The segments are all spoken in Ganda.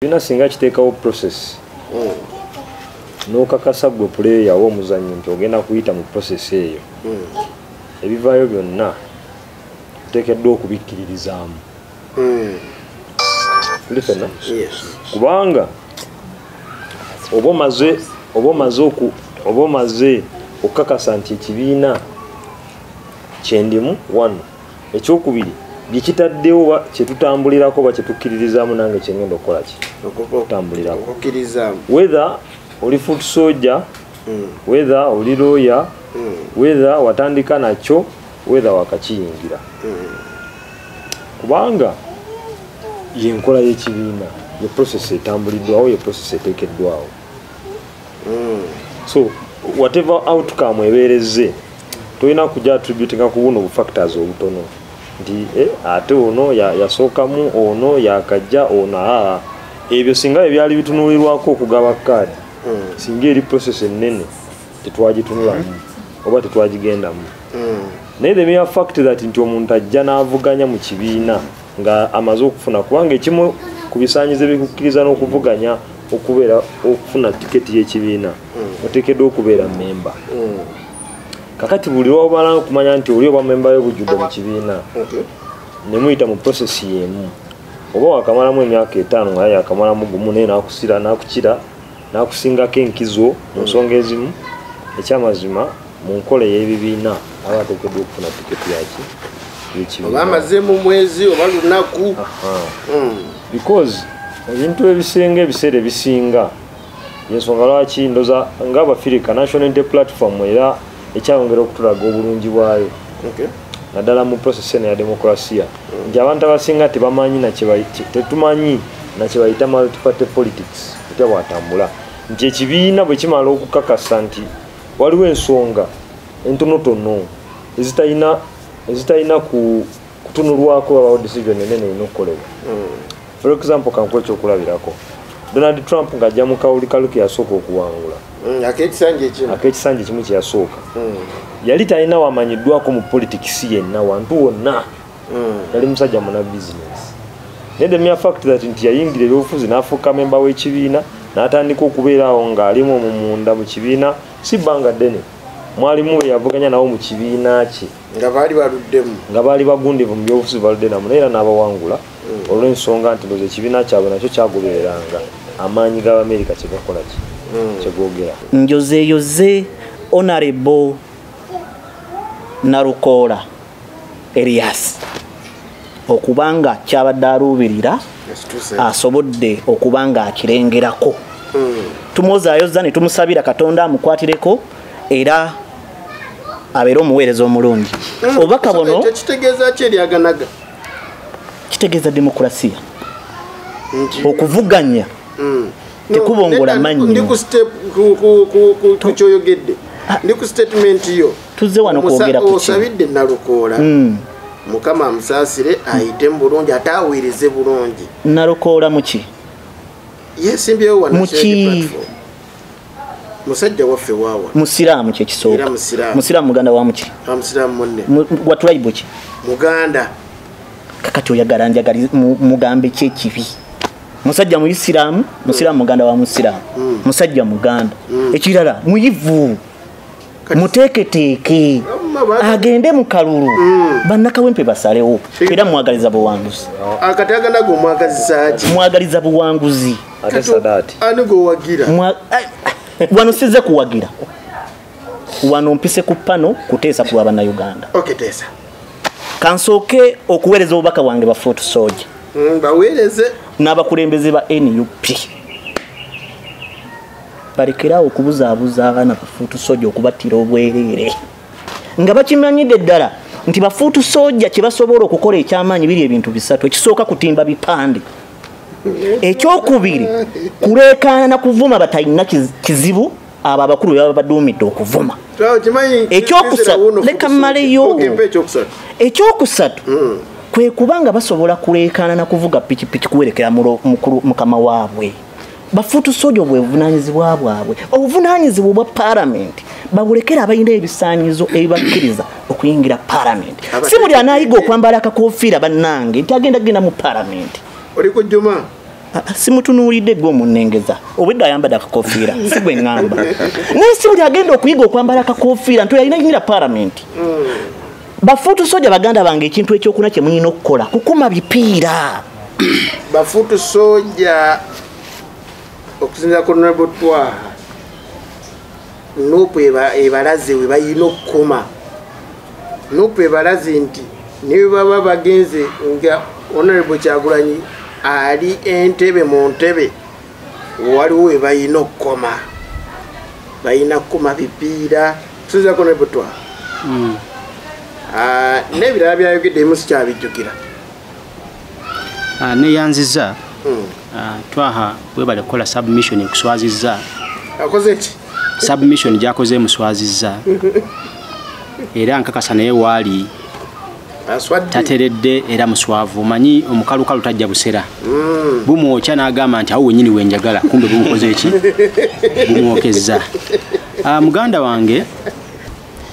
Bina singa kiteekawo process. N'okakasa gwe player w'omuzannyo nti ogenda kuyita mu process eyo. Ebivaayo byonna oteekeddwa okubikkiririzaamu. Tulifena? Kubanga oba omaze okukakasa nti ekibiina kyendimu wano. Ekyokubiri bye kitaddewo ba kye tutambulirako ba kye tukkiririzaamu nange kye ngenda okukola ki? Okutambulirako. Okukkirizaamu. Whether oli foot soldier, whether oli lawyer, whether watandika nakyo, whether wakakiyingira. Kubanga yenkola y'ekibiina, ye process etambuliddwawo, ye process eteekeddwawo. So whatever outcome ebeereze toyina kujja attributinga ku buno factors obutono nti ate ono yasookamu ono yakajja ono ebyo singa ebyali bitunulirwako okugaba kaadi singa eri process ennene tetwagitunulamu oba tetwagigendamu. Naye the mere fact that nti omuntu ajja n'avuganya mu kibiina nga amaze okufuna kubanga ekimu ku bisaanyizo ebikukkiriza n'okuvuganya okufuna tiketi y'ekibiina oteekeddwa okubeera memba. Kakati buli lw'obala okumanya nti oli oba memba y'obujjudde mu kibiina ne muyita mu process y'emu oba wakamalamu emyaka 5 nga yakamalamu gumu naye n'akusira n'akukira n'akusingako enkizo mu nsonga ezimu ekyamazima mu nkola y'ebibiina aba ateekeddwa okufuna tiketi yaki y'ekibiina. Oba amaze mu mwezi oba lunaku. Because ebintu ebisinga ebiseera ebisinga yensonga lwaki ndoza ng'Abafirika National Unity Platform era ekyayongera okutulaga obulungi bwayo naddala mu process ya demokrasia nti abantu abasinga tebamanyi tetumanyi nakye bayita multi-party politics etya bwatambula nti ekibiina bwe kimala okukakasa nti waliwo ensonga entonotono ezitalina kutunulwako babawo decision enene erina okukolebwa. For example kankuwa ekyokulabirako Donald Trump ng'ajja mu kawuli kaluke yasooka okuwangula ak'ekisanja ekimu kye yasooka yali talina wamanyiddwako mu politics yenna wantu wonna yali musajja muna business. Naye the mere fact that nti yayingira ebyobufuzi n'afuuka memba w'ekibiina n'atandika okubeerawo ng'alimu munda mu kibiina si bbanga ddene mwalimu we yavuganya nawo mu kibiina kye nga baali bagundivu mu byobufuzi baludde namu naye era n'abawangula olw'ensonga nti ndoza ekibiina kyabwe nakyo kyagobereranga amaanyi g'Abamerika kye gakola ki kyegogera. Njozeeyoze Honorable Narukoola Erias okubanga kyabadde aluubirira asobodde okubanga akirengerako. Tumwozaayoza ne tumusabira Katonda amukwatireko era abeera omuweereza omulungi. Obubaka buno kitegeeza ki eryaganaga? Kitegeeza demokrasiya okuvuganya tekubongola mannyo. Ndi ku step ku kyoyogedde ndi ku statement yo tuzze wano kwogera ku osabidde Narukoola Mukama amusaasire ayite mu bulungi ate aweereze bulungi. Narukoola muki yesimbyewo wa National Platform musajja waffe waawa musiraamu kye kisooka musiraamu muganda wa muki musiraamu munne wa tribe ki Muganda. Kakati oyagala njagala mugambe kyekibi musajja muyisiraamu musiraamu muganda wa musiraamu musajja muganda ekirala muyivu muteeketeeke agende mu kalulu bannakawempe basalewo era mwagaliza buwanguzi akataganaga omwagazisa ki mwagaliza buwanguzi ate Sadaati anigo wagira wano sizze kuwagira wano mpise ku pano kuteesa ku Bannayuganda. Teesa kansooke okuweereza obubaka bwange ba foot soldier baweereze n'abakulembeze ba NUP balekerawo okubuzaabuza abaana ba foot soldier okubattira obwereere nga bakimanyidde ddala nti ba foot soldier kye basobola okukola ekyamaanyi biri ebintu bisatu. Ekisooka kutimba bipande, ekyokubiri kuleekaana na kuvuma batalina kizibu abo abakulu baba baduumidde okuvuma. Ekyokusatu leka mmaleyo. Ekyokusatu kwe kubanga basobola kuleekaana na kuvuga pikipiki kuwerekera mukama waabwe. Bafutu sojo bwevunaanyizibwa bwabwe obuvunaanyizibwa bwa parliament babulekera abayina ebisaanyizo ebibakkiriza okuyingira parliament. Si buli anaayiga okwambala akakofiira bannange nti agenda mu parliament. Oli ku Juma simutunuulidde gwe omunnengeza obwedda ayambadde akakofiira si gwe ŋŋamba naye si buli agenda okuyiga okwambala akakofiira nti yayinayinira paalamenti bafuutu soja baganda bange ekintu ekyokuna kye mulina okukola kukuma bipiira bafuutu soja okusinza ku Honorable Twaha nupu ebalaze we bayina okukoma nupu ebalaze nti ne baba bagenze nga Honorable Kyagulanyi ali entebe mu ntebe waliwo we bayina okukoma bayina kukoma bipiira okusinza ku Honorable Twaha n'ebirala byayogedde ebimu sikyabijjukira neyanziza Twaha webale kukola submission ekuswazizza akoze ki submission gyakoze muswazizza era nkakasa naye waali tateredde era muswavu manyi omukalukalu tajja busera bumwokya n'agamba nti awo wenyini wenjagala kumbe bumukoze eki bumwokezza muganda wange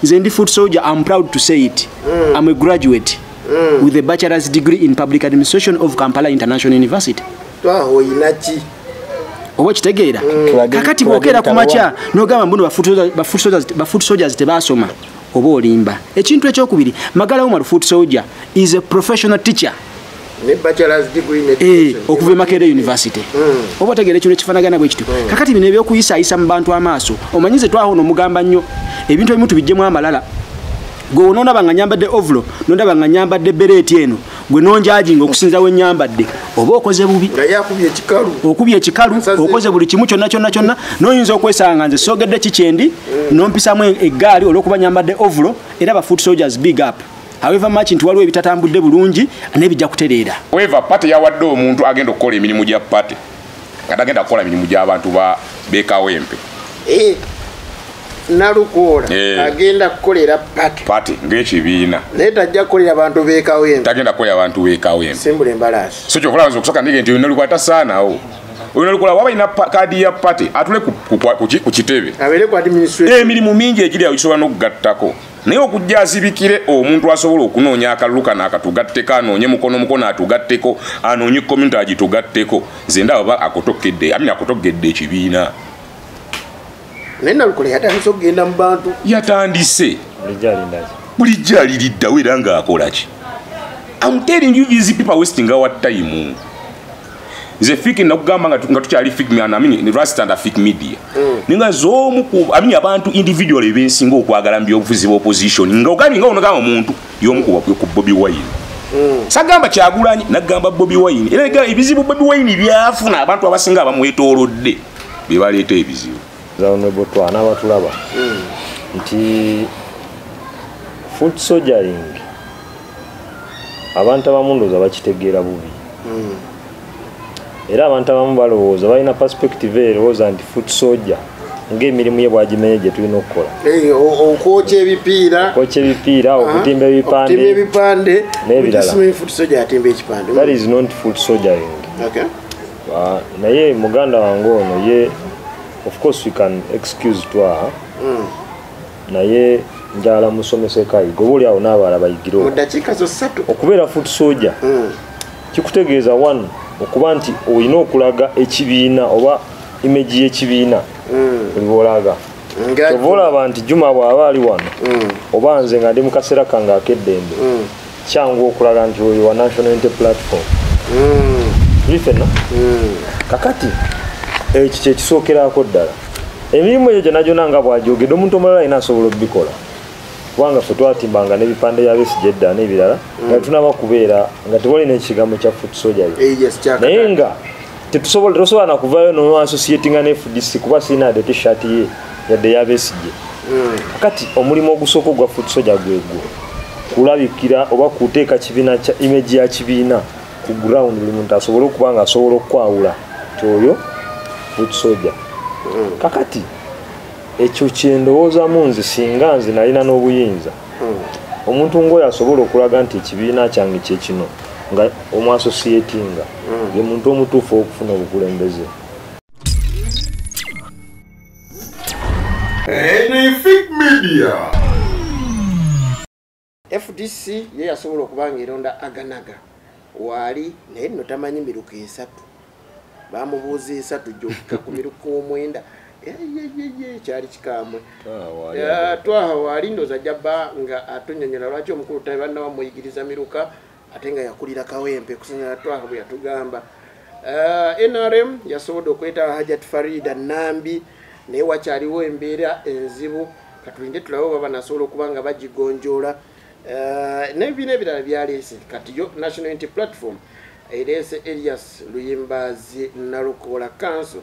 nze ndi foot soldier. I'm proud to say it. I'm a graduate with a bachelor's degree in public administration of Kampala International University. Oba kitegeera kakati bwokera ku makya n'ogamba mbuno bafoot soldiers tebasoma oba olimba ekintu ekyokubiri Magala Omar foot soldier is a professional teacher ne bachelor's degree in education okuva Makerere University oba tegeera ekyo ekifanagana bwe kitu kakati bino ebyokuyisa mu bantu amaaso omanyize Twaha no mugamba nnyo ebintu ebimu tubijjemu amalala gwe onona banganyambadde ovlo nonda banganyambadde bereti eno gwe nonjajinga okusinza we nyambadde oba okoze bubi okubye ekikalu okoze buli kimu kyonna noyinza okwesanga nze sogedde kikyendi nompisamu eggaali olwokuba nyambadde ovlo era ba foot soldiers big up. However much nti waliwo ebitatambudde bulungi n'ebijja kutereera. However party yawadde omuntu agenda okukola emirimu gya party katagenda kukola emirimu gy'abantu ba BKWMP. Nalukola agenda kukolera party ng'ekibiina naye tajja kukolera abantu BKWMP. Tagenda kukolera abantu BKWMP. Simbula embalaasi. So kyokolawo okusoka ndege nti nalukwata saanawo. Oyo nalukola waba ina kadi ya party atule ku kitebe. Abere ku administration. Emirimu mingi egiri awo isobola n'okugattako. Naye okujja azibikire omuntu asobola okunoonya akalulu kana akatugatteko anoonye mukono atugatteko anoonye community agitugatteko nze ndaba akotokedde akotogedde ekibiina. Naye Nalukola yatandise okugenda mu bantu. Yatandise bulijjo aliriddawo era ng'akola ki. I'm telling you these people wasting our time. Nze fiki nakugamba nga tukyali fik ni Rasta and fik media. Ninga zomu ku abantu individually bensinga okwagala mbyobufuzi bo opposition nga okani nga onogamba omuntu yomu ku Bobi Wine. Sagamba Kyagulanyi nagamba Bobi Wine. Era ebizibu Bobi Wine byafuna abantu abasinga abamwetoolodde bebaleeta ebizibu. Honorable Twaha n'abatulaba nti foot soldiering abantu abamu ndowooza bakitegeera bubi. Era abantu abamu balowooza balina perspective erowooza nti foot soldier ng'emirimu ye bwagimenye gye tulina okukola. Okwokya ebipiira okutimba ebipande n'ebirala. That is not foot soldiering. Naye muganda wange ono ye of course we can excuse Twaha naye njala musomese kayigo buli awo n'abalala bayigire mu dakiika zo 3 okubeera foot soldier kikutegeeza one okuba nti olina okulaga ekibiina oba image y'ekibiina bw'olaga kyova olaba nti Juma bw'aba ali wano oba nze nga ndi mu kaseera kange ak'eddembe kyangu okulaga nti oyo wa National Unity Platform bifena kakati ekyo kyekisookerako ddala emirimu egyo gyonna nga bw'agyogedde omuntu omulala alina asobola okubikola kubanga ffe twatimbanga n'ebipande bya Besigye edda n'ebirala nga tunaba kubeera nga tewalina ekigambo kya foot soldier naye nga tosobola na kuvaayo noassociatinga ne FDC kuba sirina ade t-shirt ye yadde ya Besigye kakati omulimu ogusooka ogwa foot soldier gwegwo kulabikira oba kuteeka kibiina kya image ya kibiina ku ground buli muntu asobole okuba nga asobola okwawula kyoyo foot soldier kakati ekyo kyendowoozamu nze singa nze nalina n'obuyinza omuntu ng'oyo asobola okulaga nti ekibiina kyange kyekino nga omwasosietinga ye muntu omutuufu okufuna obukulembeze. Fik Media. FDC ye yasobola okuba ng'eronda aganaga waali naye nno tamanyi miruka 3 bamubuuza 3 gyokka ku miruka omwenda kyali kikamwe twaha waali ndoza jabba nga atunyonyola lwaki omukulu tabe banna bamuyigiriza miruka ate nga yakulira kawempe kusinga twaha bwe yatugamba. NRM yasobodde okweta Hajat Farida Nambi naye wakyaliwo embeera enzibu katulinde tulabe baba nasobola okuba nga bagigonjoola n'ebibiina ebirala byaleese kati yo National Unity Platform ereese Elias Luyimbazi Nalukola Council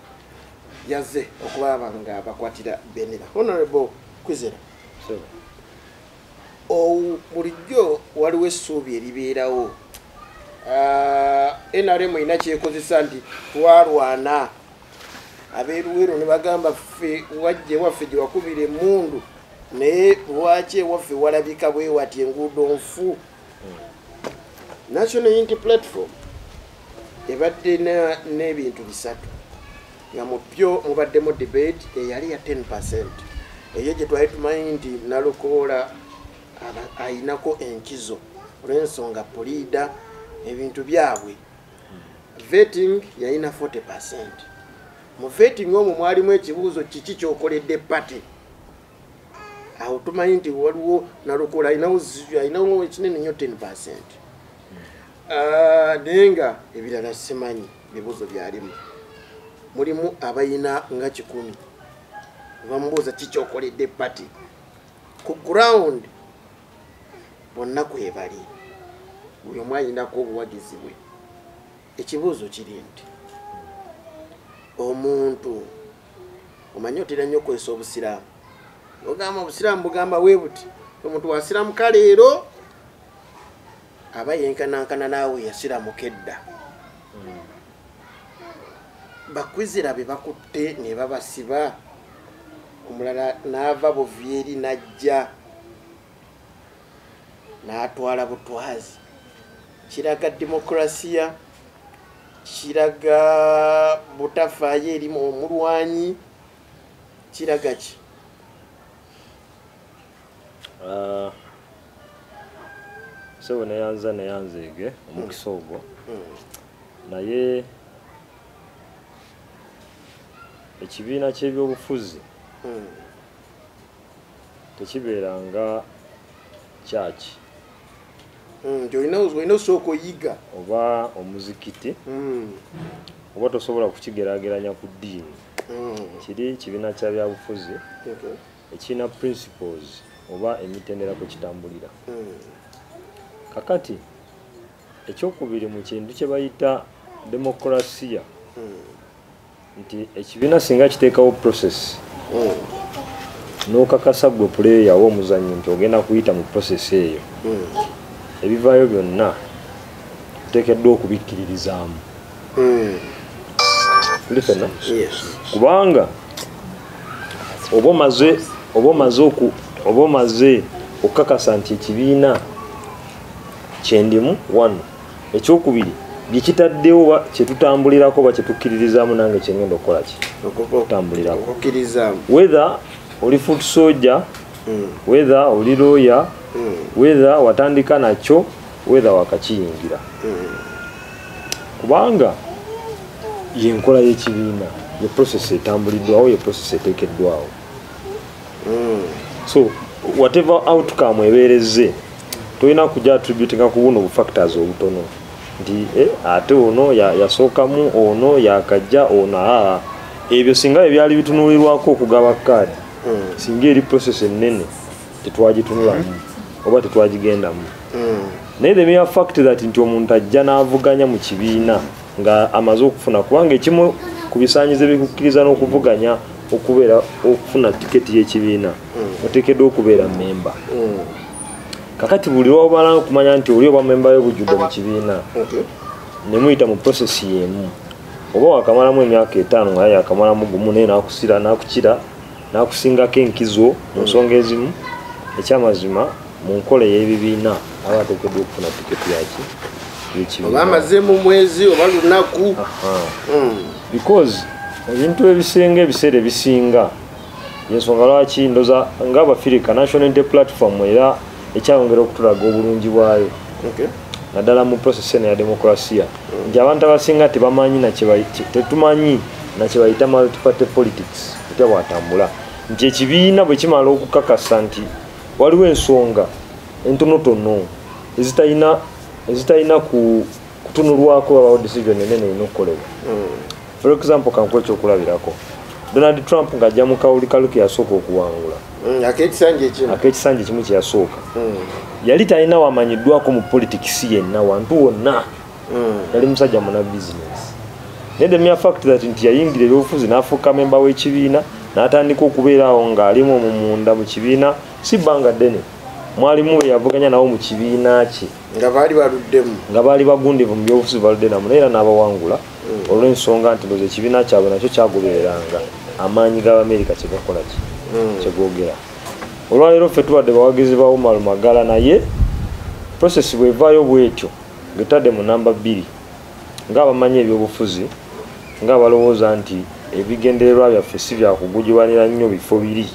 yazze okubaba nga bakwatira Benera. Honorable Kwizera, bulijjo waliwo essuubi eribeerawo NRM ina kyekozesa nti twalwana abeeruweero ne bagamba ffe wajje waffe gye wakubira emmundu naye lwaki ewaffe walabika bwe wati enguudo nfu. National Unity Platform ebadde n'ebintu bisatu nga mu byo mubaddemu debate eyali ya 10%. Eyo gye twali tumanyi nti Nalukola ayinako enkizo olw'ensonga poliida ebintu byabwe. Vetting yayina 40%. Mu vetting omwo mwalimu ekibuuzo kiki kyokoledde pate. Awo tumanyi nti waliwo Nalukola ayinawo ekinene nnyo 10%. Naye nga ebirala simanyi bibuuzo byalimu. Mulimu abayina nga 10. Bamubuuza kikyokoledde pate. Ku ground bonna kwebali. Buli omu ayinako obuwagizi bwe. Ekibuuzo kiri nti omuntu omanyi otera nnyo okozesa obusiraamu. Ogamba obusiraamu bugamba bwe buti omuntu wasiramuka leero aba yenkanankana naawe yasiramuka edda. Bakwizera be bakutte ne babasiba omulala n'ava buvyeri najja n'atwala butwazi. Kiraga demokrasiya, kiraga butafaayo eri omulwanyi, kiraga ki? Sebo neyanzeege omukisa ogwo naye ekibiina ky'ebyobufuzi tekibeeranga kyaki olina osooka oyiga oba omuzikiti oba tosobola kukigeraageranya ku ddiini. Kiri kibiina kya byabufuzi ekirina principles oba emitendera kwe kitambulira. Kakati ekyokubiri mu kintu kye bayita demokrasiya nti ekibiina singa kiteekawo process n'okakasa gwe puleeya wa omuzannyi nti ogenda kuyita mu process eyo ebivaayo byonna oteekeddwa okubikkiririzaamu. Tulifena kubanga oba omaze okukakasa nti ekibiina kyendimu 1 ekyokubiri byekitaddewo oba kyetutambulirako oba kyetukkiririzaamu nange kyengenda okukola ki okutambulirako whether oli foot soldier whether oli lawyer whether watandika nakyo whether wakakiyingira kubanga yenkola y'ekibiina ye process etambuliddwawo ye process eteekeddwawo. So whatever outcome ebeereze tolina kujja attributinga ku buno factors obutono nti ate ono yasookamu ono yakajja ono ebyo singa ebyali bitunuulirwako okugaba kaadi singa eri process ennene tetwagitunulamu oba tetwagigendamu. Naye the mere fact that nti omuntu ajja n'avuganya mu kibiina nga amaze okufuna kubanga ekimu ku bisaanyizo ebikukkiriza n'okuvuganya okubeera okufuna tiketi y'ekibiina oteekeddwa okubeera memba. Kakati buli lw'obala okumanya nti oli oba memba y'obujjudde mu kibiina ne muyita mu process y'emu oba wakamalamu emyaka 5 nga yakamalamu gumu naye n'akusira n'akukira n'akusingako enkizo mu nsonga ezimu ekyamazima mu nkola y'ebibiina aba ateekeddwa okufuna tiketi yaki y'ekibiina oba amazeemu mwezi oba lunaku because ebintu ebisinga ebiseera ebisinga yensonga lwaki ndoza nga Abafirika National Unity Platform era ekyayongera okutulaga obulungi bwayo naddala mu process eno ya demokrasia nti abantu abasinga tetumanyi nakye bayita multi-party politics etya bwatambula nti ekibiina bwe kimala okukakasa nti waliwo ensonga entonotono ezitalina kutunulwako abawo decision enene erina okukolebwa. For example kankuwa ekyokulabirako Donald Trump ng'ajja mu kawuli kaluke yasooka okuwangula ak'ekisanja kimu kye yasooka yali talina wamanyiddwako mu politics yenna wantu wonna yali musajja muna business naye the mere fact that nti yayingira ebyobufuzi n'afuuka memba w'ekibiina n'atandika okubeerawo ng'alimu omumunda mu kibiina si bbanga ddene mwalimu we yavuganya nawo mu kibiina kye nga baali bagundivu mu byobufuzi baludde namu naye era n'abawangula olw'ensonga nti ndoza ekibiina kyabwe nakyo kyagobereranga amaanyi g'Abamerika kyegakola kyegogera. Olwaleero ffe tubadde bawagizi ba Omar Magala naye process bwevaayo bwetyo getadde mu namba 2 ng'abamanyi ebyobufuzi ng'abalowooza nti ebigendererwa byaffe si byakugujibwanira nnyo bifo biri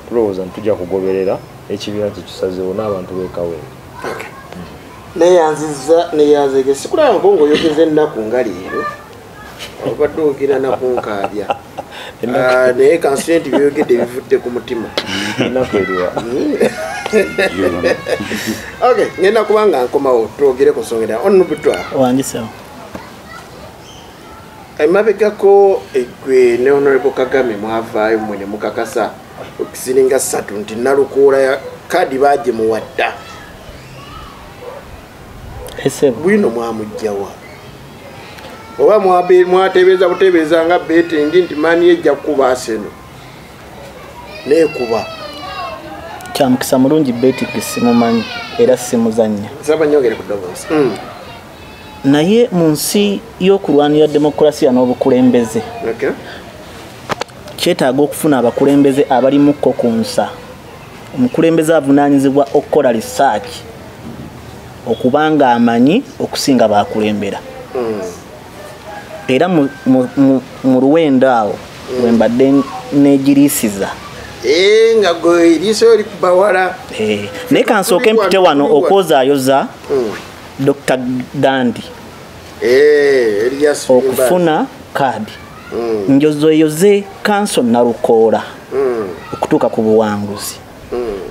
tulowooza nti tujja kugoberera ekibiina kyekisazeewo n'abantu beekawempe. neyanzige sikulaba nkongo oyogeza ennaku nga leero obadde ogera nakunkaabya naye kansire nti byogedde bivudde ku mutima ennaku eriwa. ngenda kubanga nkomawo twogere ku nsonga endala onobutwa wangisewo emabegako egwe ne Honorable Kagame mwavaayo mwe ne mukakasa okusiringa 3 nti Nalukoola ya kadi baaje muwadda bwino mwamugjawa oba mwatebeeza butebeeza nga betingi nti maani ejja kukuba Arsenal neekuba kyamukisa mulungi betingi simumanyi era simuzannya sabanyogere ku Davos naye mu nsi y'okulwanira demokrasiya n'obukulembeze kyetaaga okufuna abakulembeze abalimukko ku nsa omukulembeze avunaanyizibwa okukola research okubanga amanyi okusinga bakulembera era mu luwendo awo wembadde negiriisiza nga gwe eriiso oli kubawala naye kansooke mpite wano okwozaayoza Dr. Gandhi okufuna kaadi njozeeyoze kanso Nalukoola okutuuka ku buwanguzi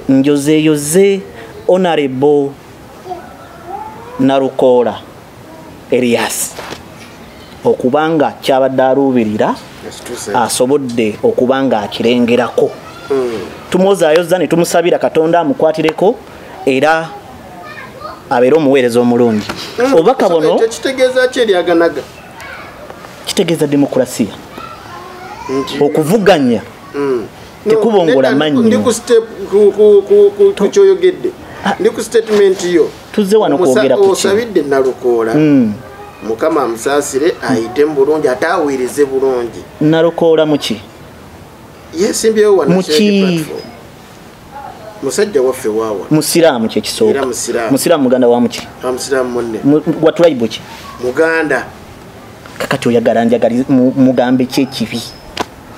njozeeyoze Honorable Nalukoola Elias okubanga kyabadde aluubirira asobodde okubanga akirengerako tumwozaayoza ne tumusabira Katonda amukwatireko era abeera omuweereza omulungi. Obubaka buno kitegeeza ki eryaganaga? Kitegeeza demokrasiya okuvuganya tekubongola mannyo. Ndi ku step ku kyoyogedde ndi ku statement yo tuzze wano kwogera ku osabidde Nalukoola Mukama amusaasire ayite mu bulungi ate aweereze bulungi. Nalukoola muki yesimbyewo wanamuki musajja waffe waawa musiraamu kyekisooka musiraamu muganda wa muki musiraamu munne wa tribe ki muganda kakati oyagala njagali mugambe kyekibi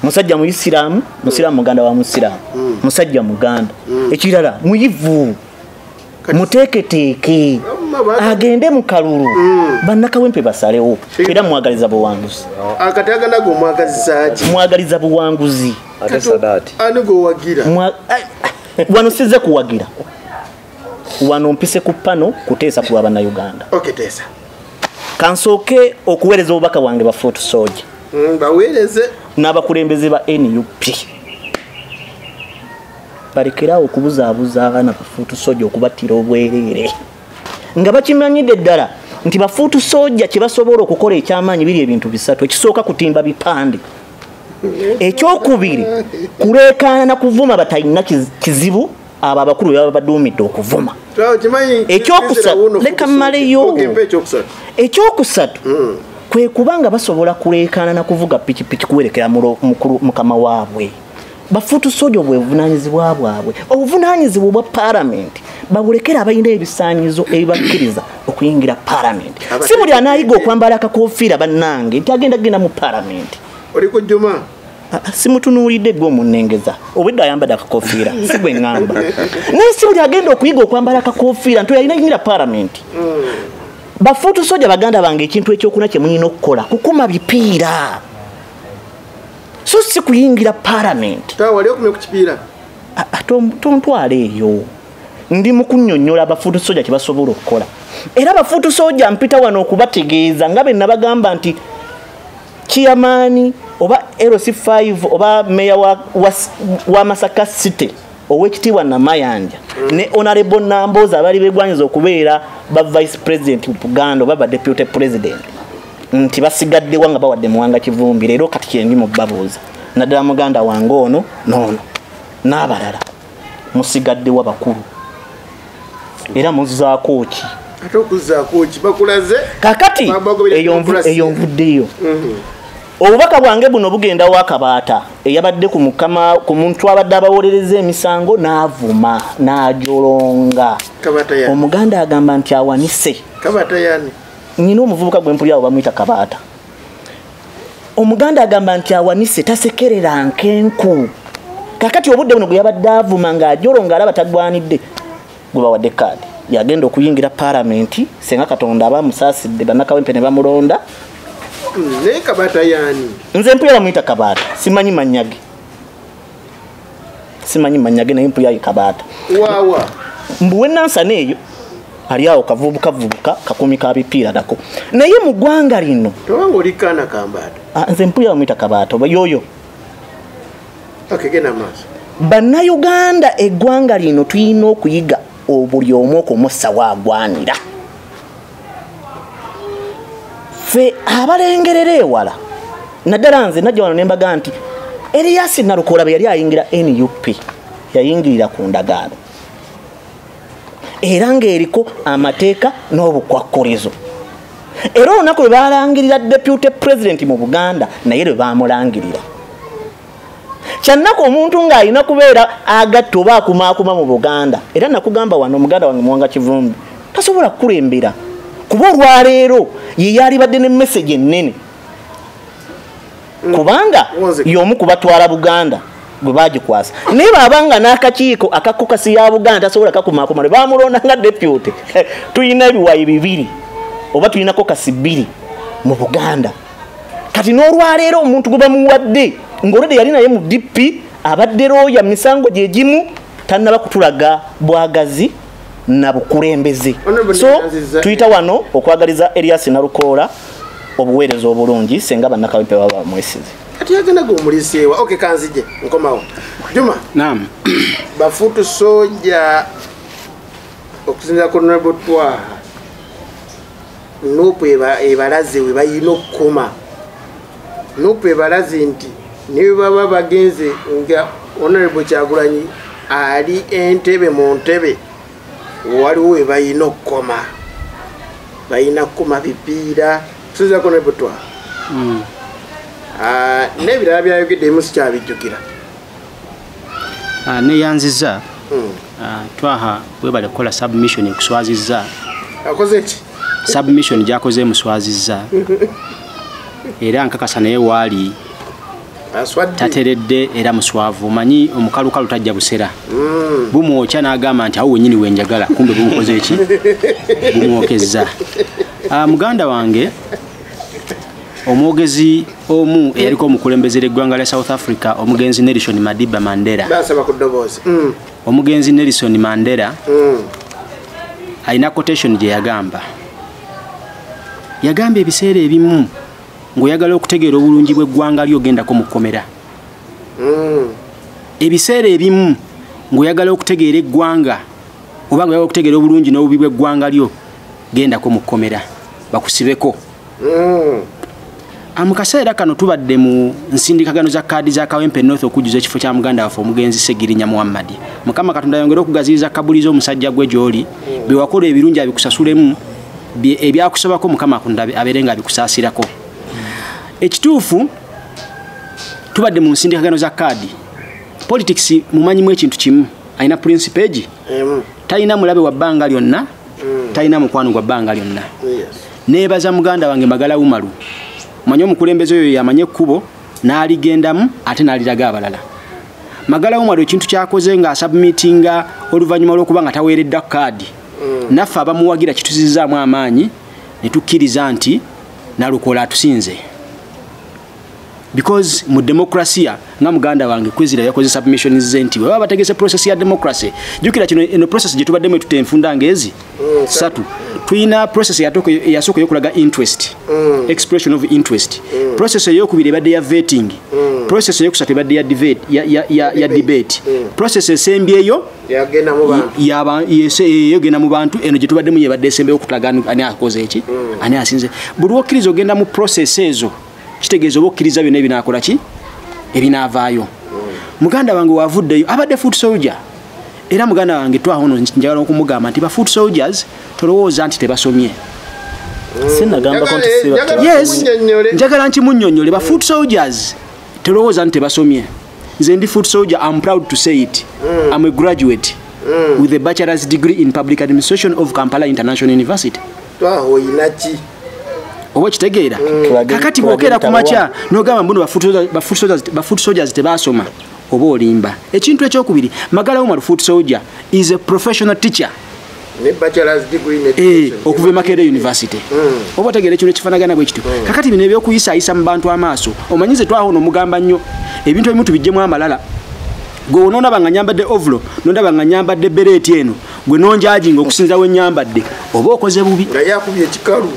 musajja muisiraamu musiraamu muganda wa musiraamu musajja muganda ekirala muyivu muteeketeeke agende mu kalulu bannakawempe basalewo era mwagaliza buwanguzi akatagana go mwagaliza ki mwagaliza buwanguzi ate Sadaati anigo wagira wano sizze kuwagira wano mpise ku pano kuteesa ku Bannayuganda. Teesa kansooke okuweereza obubaka bwange ba Fort Soldier baweereze n'abakulembeze ba NUP balekerawo okubuzaabuza abaana ba Fort Soldier okubattira obwereere nga bakimanyidde ddala nti ba Fort Soldier kye basobola okukola ekyamaanyi biri ebintu bisatu. Ekisooka kutimba bipande, ekyokubiri kuleekaana kuvuma batalina kizibu abo abakulu baba baduumidde okuvuma. Ekyokusatu leka mmaleyo. Ekyokusatu kwe kubanga basobola kuleekaana na kuvuga pikipiki kuwerekera mukama waabwe. Ba Fort Soldier bwevunaanyizibwa bwabwe obuvunaanyizibwa bwa parliament babulekera abayina ebisaanyizo ebibakkiriza okuyingira parliament. Si buli anaayiga okwambala akakofiira bannange nti agenda mu parliament. Oli ku Juma simutunuulidde gwe omunnengeza obwedde ayambadde akakofiira si gwe ŋŋamba naye si buli agenda okuyiga okwambala akakofiira nti yalina yingira paalamenti bafuutu soja baganda bange ekintu ekyokuna kye mulina okukola kukuma bipiira so si kuyingira paalamenti wali okumye ku kipiira tontwala eyo ndi mu kunnyonnyola abafuutu soja kye basobola okukola era abafuutu soja mpita wano okubategeeza nga be nabagamba nti chairman oba LC5 oba meya wa Masaka City owekitiibwa Namayanja ne honorable Namboza abali begwanyiza okubeera ba vice president mu Buganda oba ba deputy president nti basigadde wanga bawadde muwanga kivumbi leero kati kyengi mu babuuza naddala muganda wange ono noono n'abalala musigadde wabakulu era muzaako ki ate okuzaako ki bakulaze kakati eyo nvuddeyo obubaka bwange buno bugenda wakabaata eyabadde ku mukama ku muntu abadde abawolereza emisango n'avuma n'ajolonga omuganda agamba nti awanise kabaata yani nyina omuvubuka gw'empuli awo bamuyita kabaata omuganda agamba nti awanise tasekerera nkenku kakati obudde buno gwe yabadde avuma ng'ajolonga alaba tagwanidde gwe bawadde kaadi yagenda okuyingira paalamenti senga katonda abamusaasidde bannakawempe ne bamulonda ne kabaata yani nze mpulira bamuyita kabaata simanyi manyage naye mpulira kabaata wawa mbuwe nansana eyo ali awo kavubuka kakumi ka bipiira nako naye mu ggwanga lino towanga olikana kambaata nze mpulira bamuyita kabaata oba yoyo okegenda maaso bannayuganda eggwanga lino tulina okuyiga buli omu okumussa waagwanira fe abalengerera ewala naddala nze najja wano nembaga nti Elias Nalukola bwe yali ayingira NUP yayingirira ku ndagaano era ng'eriko amateeka n'obukwakkulizo era olunaku lwe balangirira deputy president mu Buganda naye lwe bamulangirira kyannaku omuntu ng'alina kubeera agatta oba akumaakuma mu Buganda era nakugamba wano omuganda wange muwanga kivumbi tasobola kukulembera kuba olwaleero ye yalibadde ne message ennene kubanga y'omu kubatwala Buganda gwe bagikwasa naye baabanga n'akakiiko akakokasi ya Buganda tasobola kakumaakuma lwe bamulonda nga deputy tulina ebiwayi 2 oba tulina kokasi 2 mu Buganda kati n'olwaleero omuntu gwe bamuwadde ng'olwedde yali naye mu DP abadde looya misango gye gimu tannaba kutulaga bwagazi na bukulembeze so tuyita wano okwagaliza Elias Nalukola obuweereza obulungi senga bannakawempe baba mwesize ati yagenda gumulisiwa okay kanzije nkomawo Juma naam bafutu soja okusinza ko Honorable Twaha nopo ebalaze we bayino koma nopo ebalaze nti niwe baba bagenze nga Honorable Kyagulanyi ali entebe mu ntebe waliwo we bayina okukoma bayina kukoma bipiira kusinza ko Honorable Twaha n'ebirala byayogedde musi kyabijjukira neyanziza Twaha webale kukola submission ekuswazizza akoze ki submission gyakoze muswazizza era nkakasa naye waali tateredde era muswavu manyi omukalukalu tajja busera bumwokya n'agamba nti awo wenyini wenjagala kumbe bumukoze eki bumwokezza muganda wange omwogezi omu eyaliko omukulembezera eggwanga lya South Africa omugenzi Nelson Madiba Mandela omugenzi Nelson Mandela alina quotation gye yagamba ebiseera ebimu ng'oyagala okutegeera obulungi bw'eggwanga lyo gendako mu kkomera ebiseera ebimu ng'oyagala okutegeera eggwanga oba ng'oyagala okutegeera obulungi n'obubi bw'eggwanga lyo gendako mu kkomera bakusibeko mu kaseera kano tubadde mu nsindikagano za kaadi za Kawempe North okujjuza ekifo kya muganda waffe omugenzi Segirinya Muhammad Mukama Katonda yongere okugaziriza kabuli z'omusajja gwe gy'oli biwakola ebirungi abikusasulemu ebyakusobako Mukama Katonda abeerenga abikusaasirako ekituufu tubadde mu nsindikagano za kaadi politics mumanyimu ekintu kimu alina principage talina mulabe wa bbanga lyonna talina mukwano gwa bbanga lyonna neebaza muganda wange Magala Umaru manyi omukulembeze oyo yamanye ekkubo n'aligendamu ate n'aliraga abalala. Magala Omar ekintu kyakoze nga submittinga oluvannyuma lw'okuba nga taweeredda kaadi naffe abamuwagira kituzizaamu amaanyi ne tukkiriza nti Nalukola atusinze. Because mu demokrasia nga muganda wange kwezira yakoze submission zenti baba bategese process ya democracy jukira kino eno process je tubadde tutenfunda ngezi satu tuina process yasoko yokulaga interest expression of interest process yokubire badde ya vetting process yokusatu badde ya debate ya debate process esembyeyo yagenda mu bantu yaba yogenda mu bantu eno je tubadde munye badde esembe okutulaga ani akoze eki ani asinze buli okirizo ogenda mu process ezo kitegezo bokkiriza byonna ebinakola ki ebinavaayo muganda wange wavuddeyo abadde foot soldier era muganda wange twahono njagala okumugamba nti ba foot soldiers tolowooza nti tebasomye sinagamba konti siba yes njagala nkimunnyonnyole ba foot soldiers tolowooza nti tebasomye nze ndi foot soldier. I'm proud to say it. I'm a graduate with a bachelor's degree in public administration of Kampala International University. Twahoyinaki oba kitegeera kakati bwokera ku macha nogamba mbuno ba foot soldiers tebasoma oba olimba ekintu ekyokubiri Magala Omar foot soldier is a professional teacher ne bachelor's degree in education okuva Makerere University oba tegeera ekyo ekifanagana bwe kitu kakati bino ebyokuyisa mu bantu amaaso omanyize twahono mugamba nnyo ebintu ebimu tubijjemu amalala gwe onona banganyambadde ovlo nonda banganyambadde bereti eno gwe nonjajinga okusinza we nyambadde oba okoze bubi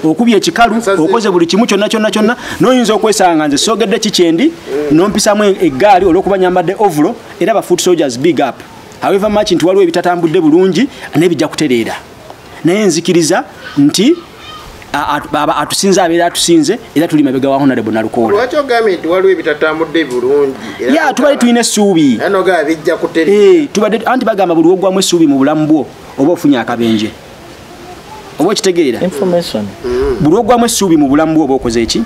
okubye ekikalu okoze buli kimu kyonna noyinza okwesanga nze sogedde kikyendi nompisamu eggaali olwokuba nyambadde ovlo era ba foot soldiers big up however much nti waliwo ebitatambudde bulungi nebijja kutereera naye nzikiriza nti atusinze abeera atusinze era tuli mabega wa Honorable Nalukola. Lwaki ogambye nti waliwo ebitatambudde bulungi? Ya tubadde tulina essuubi. Ano ga bijja kutereera. Tubadde anti bagamba buli ogwamu essuubi mu bulamu bwo oba ofunye akabenje. Oba kitegeera? Information. Buli ogwamu essuubi mu bulamu bwo oba okoze eki?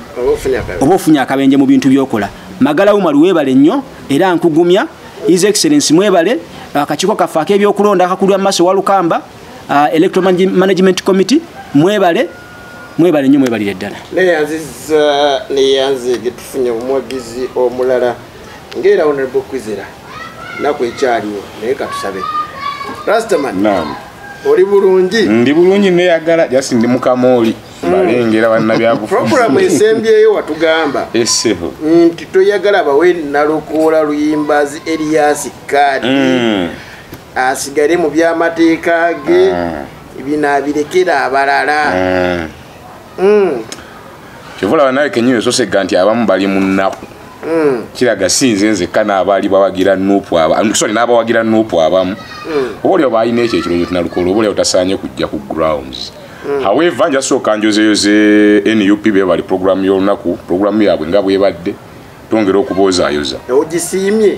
Oba ofunye akabenje mu bintu byokola. Magala Omar weebale nnyo era nkugumya His Excellency mwebale akakiiko kaffe ak'ebyokulonda akakulwa Maso wa Lukamba Electoral Management Committee mwebale nnyo mwebalire ddala. Neyanze getufunye omwagizi omulala ng'era Honorable Kwizera naku ekyaliwo naye katusabe. Rastaman. Naam. Oli bulungi? Ndi bulungi neyagala jasi ndi mukamooli. Balengera bannabyabufuzi. Program esembyeyo watugamba. Esseho. Nti toyagala bawe Nalukola Luyimbazi Elias Kadi. Asigale mu byamateeka ge binabirekera abalala. Kivula banawe kenyuyo sosega nti abamu bali mu nnaku. Kiraga sinze nze kana abali bawagira nupu aba. Sorry n'abawagira nupu abamu. Obolyo bayina ekyo ekiro Nalukola obolyo otasaanye kujja ku grounds. However njasooka njozeyoze NUP be bali program y'olunaku program yaabwe nga bwebadde tongera okuboozayoza. Ogisiimye?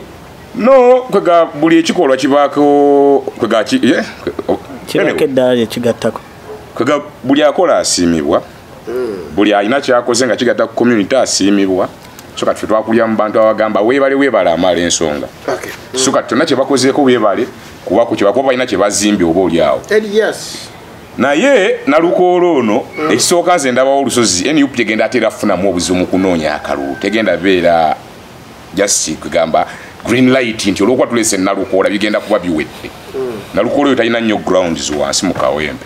No kwega buli ekikolwa kibaako kwega kirake eddala ekigattako kwega buli akola asiimibwa buli alina kyakoze nga kigatta ku community asiimibwa so kati twakulya mu bantu abagamba weebale amala ensonga so kati tonna kye bakozeeko weebale kuba ku kyebakuba balina kye bazimbi oba oli awo naye Nalukola ono ekisooka nze ndabawo olusozi NUP tegenda ate era afunamu obuzibu mu kunoonya akalulu tegenda beera just kugamba green light nti olwokuba tulese Nalukola bigenda kuba biwedde Nalukola oyo talina nnyo grounds wansi mu kawempe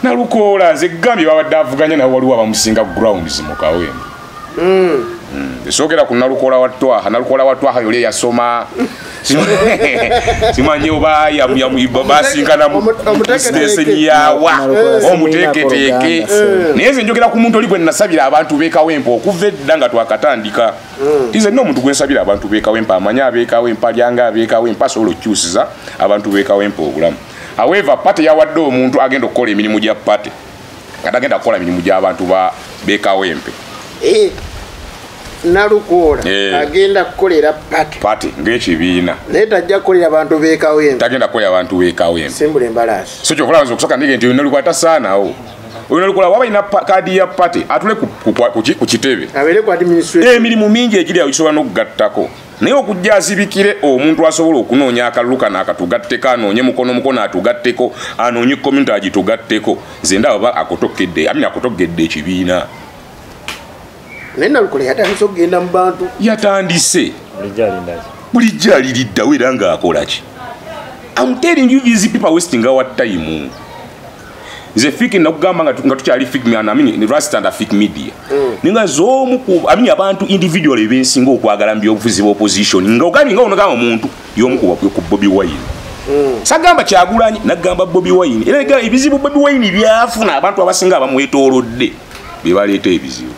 Nalukola nze gambye babadde avuganya nawe waliwo abamusinga grounds mu kawempe esogera ku Nalukola watwaha yole yasoma simanyi oba basinkana mu business yawa omuteeketeeke naye nze njogera ku muntu oli gwe nasabira abantu beekawempe okuva edda nga twakatandika nze nno omuntu gwe nsabira abantu beekawempe amanya abeekawempe alyanga abeekawempe asobola okukyusiza abantu beekawempe obulamu. However pate yawadde omuntu agenda okukola emirimu gya pate nga tagenda kukola emirimu gy'abantu beekawempe. Nalukola agenda kukolera pate ng'ekibiina naye tajja kukolera abantu beekawempe. Tagenda kukolera abantu beekawempe. Simbula embalaasi. So kyokula nze okusooka ndege nti Nalukola tasaanawo. Oyo Nalukola waba alina kaadi ya pate atule ku kitebe. Abeere ku administration. Emirimu mingi egiri awo gisobola n'okugattako. Naye okujja azibikire omuntu asobola okunoonya akalulu kano akatugatteko anoonye mukono atugatteko anoonye community agitugatteko nze ndaba akotokedde ekibiina. nena lukole yatandise okugenda mu bantu yatandise bulijjo aliriddawo era ng'akola ki I'm telling you these people wasting our time nze fiki nakugamba nga tukyali fik ni rasta and fik media ninga zomu ku amini abantu individually bensinga okwagala mbyobufuzi bwa opposition nga okani nga onogamba omuntu yomu ku Bobi Wine sagamba Kyagulanyi nagamba Bobi Wine era ebizibu Bobi Wine byafuna abantu abasinga abamwetoolodde bebaleeta ebizibu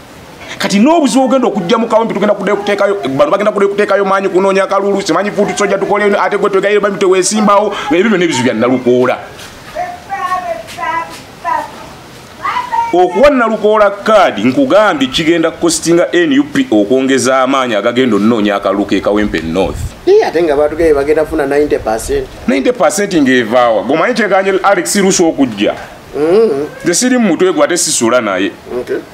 kati n'obuzibu ogenda okujja mu kawempe tugenda kuteekayo bano bagenda kuteekayo maanyi kunoonya akalulu simanyi fuutu soja tukole ate gwe twegayire bami teweesimbawo ebyo n'ebizibu bya Nalukoola okuwa Nalukoola kaadi nkugambye kigenda kukostinga NUP okwongeza amaanyi agagenda onnoonya akalulu ke Kawempe North ate nga batugaye bagenda funa 90% ng'evaawa gomanyi kyekanje Alex Russo okujja nze siri mu mutwe gwe ate sisula naye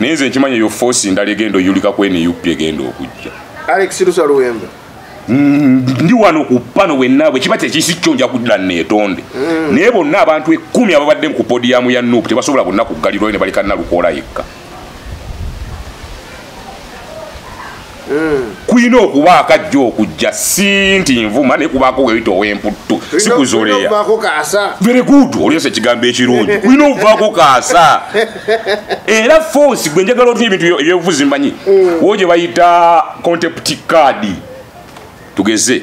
naye nze nkimanyi eyo force endala egenda oyulika ku NUP egenda okujja Alex Russo Luwembe ndi wano ku pano wennaabwe kiba tekisi kyonja kudda neetonde naye bonna abantu 10 ababadde ku podiyamu ya NUP tebasobola bonna kuggalirwayo ne balika Nalukoola yekka kuyina okuba akajja okujja si nti nvuma naye kubaako weyita ow'emputtu sikuzoleya very good oliose ekigambo ekirungi kuyina okuvaako kaasa era force gwe njagala otuna ebintu ebyobufuzi mmanyi wo gye bayita contempt card tugeze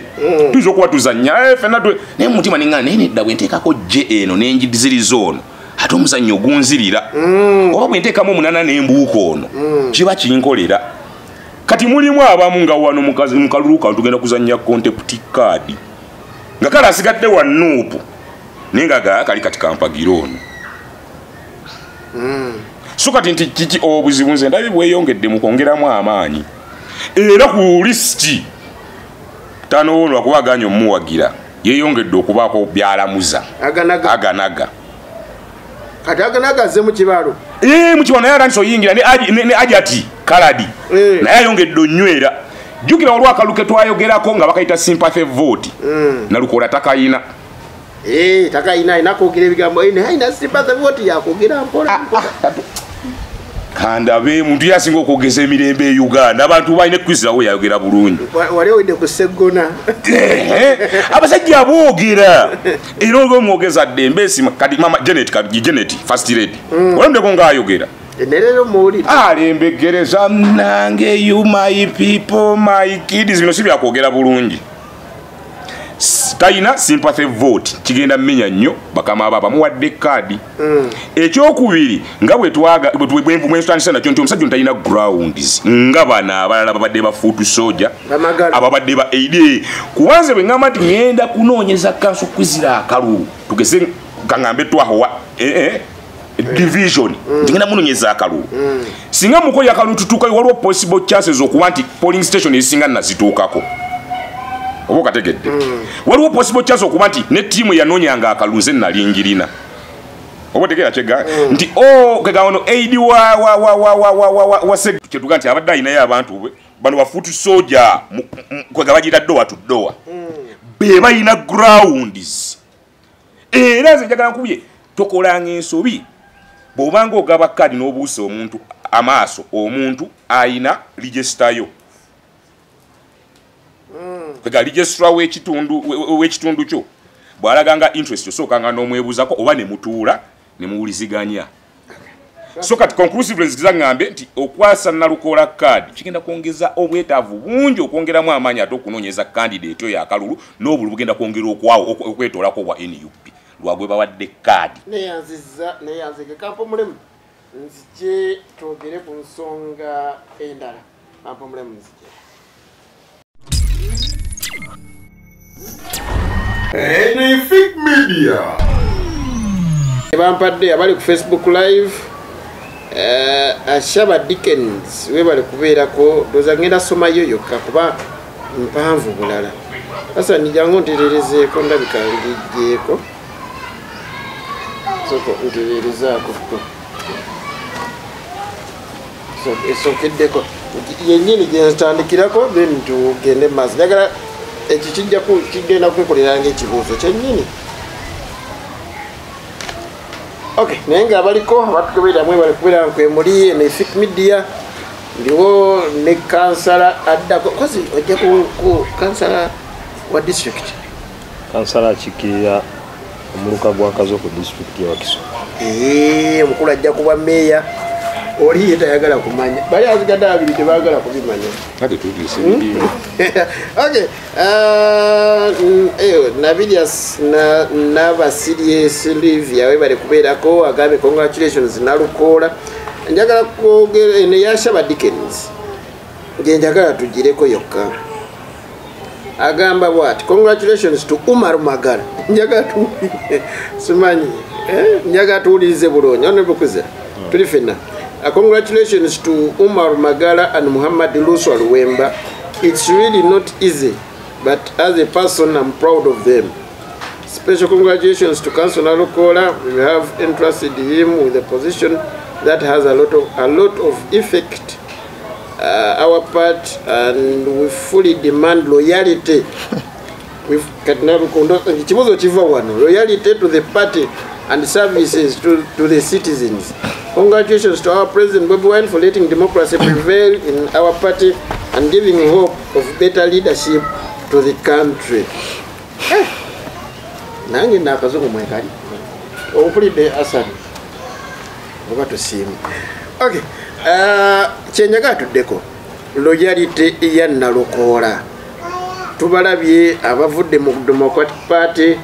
tuyinza okuba tuzannya fenna naye mumutima nengana naye nedda bwe nteekako gye eno n'enjidiziriza ono ate omuzannyo ogunzirira oba bwe nteekamu omunana n'embuuka ono kiba kinkolera kati mulimu abamu nga wano mu kalulu kano tugenda kuzannya contempt card nga kale asigadde wa NUP naye nga kali kati kampagira ono so kati nti kiki obuzibu nze ndabye bweyongedde mu kwongeramu amaanyi era ku lisiti tano ono akubaganya omuwagira yeeyongedde okubaako byalamuza aganaga kati aganaga ze mu kibalo mu kiwano naye atandise oyingira ne ajati kaladi naye ayongedde onywera jjukira olwakaluke twayogerako nga bakayita sympathy vote Nalukoola takayina takayina ayina kwogera ebigambo ayina sympathy vote yakwogera mpola kandabe muntu yasinga okwogeza emirembe e Uganda abantu balina ekwizirawo yayogera bulungi wali owedde ku Sseggona abasajja aboogera era olwomwogeza ddembe esima kati mama Janet first lady olemdeko ngaayogera nerero muwulire alembegereza nange you my people my kids bino si byakwogera bulungi tayina sympathy vote kigenda mmenya nnyo bakama baba muwadde kaadi ekyokubiri nga bwetutandisa nakyo nti omusajja tayina grounds nga bano abalala babadde bafuutu soja ababadde ba aid kubanze bwe ngamba nti ngenda kunoonyeza kanso kwizira akalulu tugeze kaŋŋambe twahowa division ngenda munoonyeza akalulu singa mukoli akalulu tutuukayo waliwo possible chances okuba nti polling station ezisinga nazituukako oba okategedde waliwo possible chance okuba nti ne tiimu yanoonyanga akalulu nze nalingirina oba otegeera kyega nti kegawano aid kyetuga nti abadde ayinayo abantu bano bafuutu soja kwega bagiyita dowa to dowa be balina grounds era nze njagala nkubye tokolanga ensobi bw'obanga ogaba kaadi n'obuusa omuntu amaaso omuntu ayina registayo kwega registra w'ekitundu kyo bw'alaganga interest osookanga n'omwebuuzako oba ne mutuula ne muwuliziganya so kati conclusively nzizaŋŋambe nti okwasa Nalukoola kaadi kigenda kwongeza obwetaavu bungi okwongeramu amaanyi ate okunoonyeza candidate oyo akalulu n'obulu bugenda kwongera okwetoolako bwa NUP lwagwe bawadde kaadi neyanzike kampo mulemu nzije twogere ku nsonga endala kampo mulemu nzije Fig Media. Bampadde abali ku Facebook live Ashaba Dickens we bali kubeerako doza ngenda somayo yokka kuba mpanvu bulala sasa nijangu ntererezeeko ndabika ngijjeeko soko ntererezaako so esokeddeko yennyini gyentandikirako then tugende maaso njagala ekyo kijja kigenda kwekoleranga ekibuuzo kyennyini okay naye nga abaliko abatugobereramu bali kubeera nkwe muli Fig Media ndiwo ne kansala addako kozi ojja ku kansala wa district kansala akikirira omuluka gw'akazo ku district ya Wakiso omukulu ajja kuba meeya oli ye tayagala kumanya bali azigadde abiri tebaagala kubimanya kati tutuuse okay Navidius Navasiri Silvia we bali kubeerako agambye congratulations Nalukoola njagala kwogera ne Yashaba Dickens nge njagala tugireko yokka agamba bwati congratulations to Umar Magara njagala simanyi njagala tuwulirize bulungi onobukuza tuli fenna congratulations to Umar Magara and Muhammad Luswa Luwemba. It's really not easy, but as a person I'm proud of them. Special congratulations to Councillor Nalukoola. We have entrusted him with a position that has a lot of effect our part, and we fully demand loyalty. Loyalty to the party and services to the citizens. Congratulations to our President Bobi Wine for letting democracy prevail in our party and giving hope of better leadership to the country. Nange nakazungu mwekali. Opulidde Asad. Oba tusiimu. Okay. Kyenjaga tuddeko. Loyalty ya Nalukoola. Tubalabye abavudde mu Democratic Party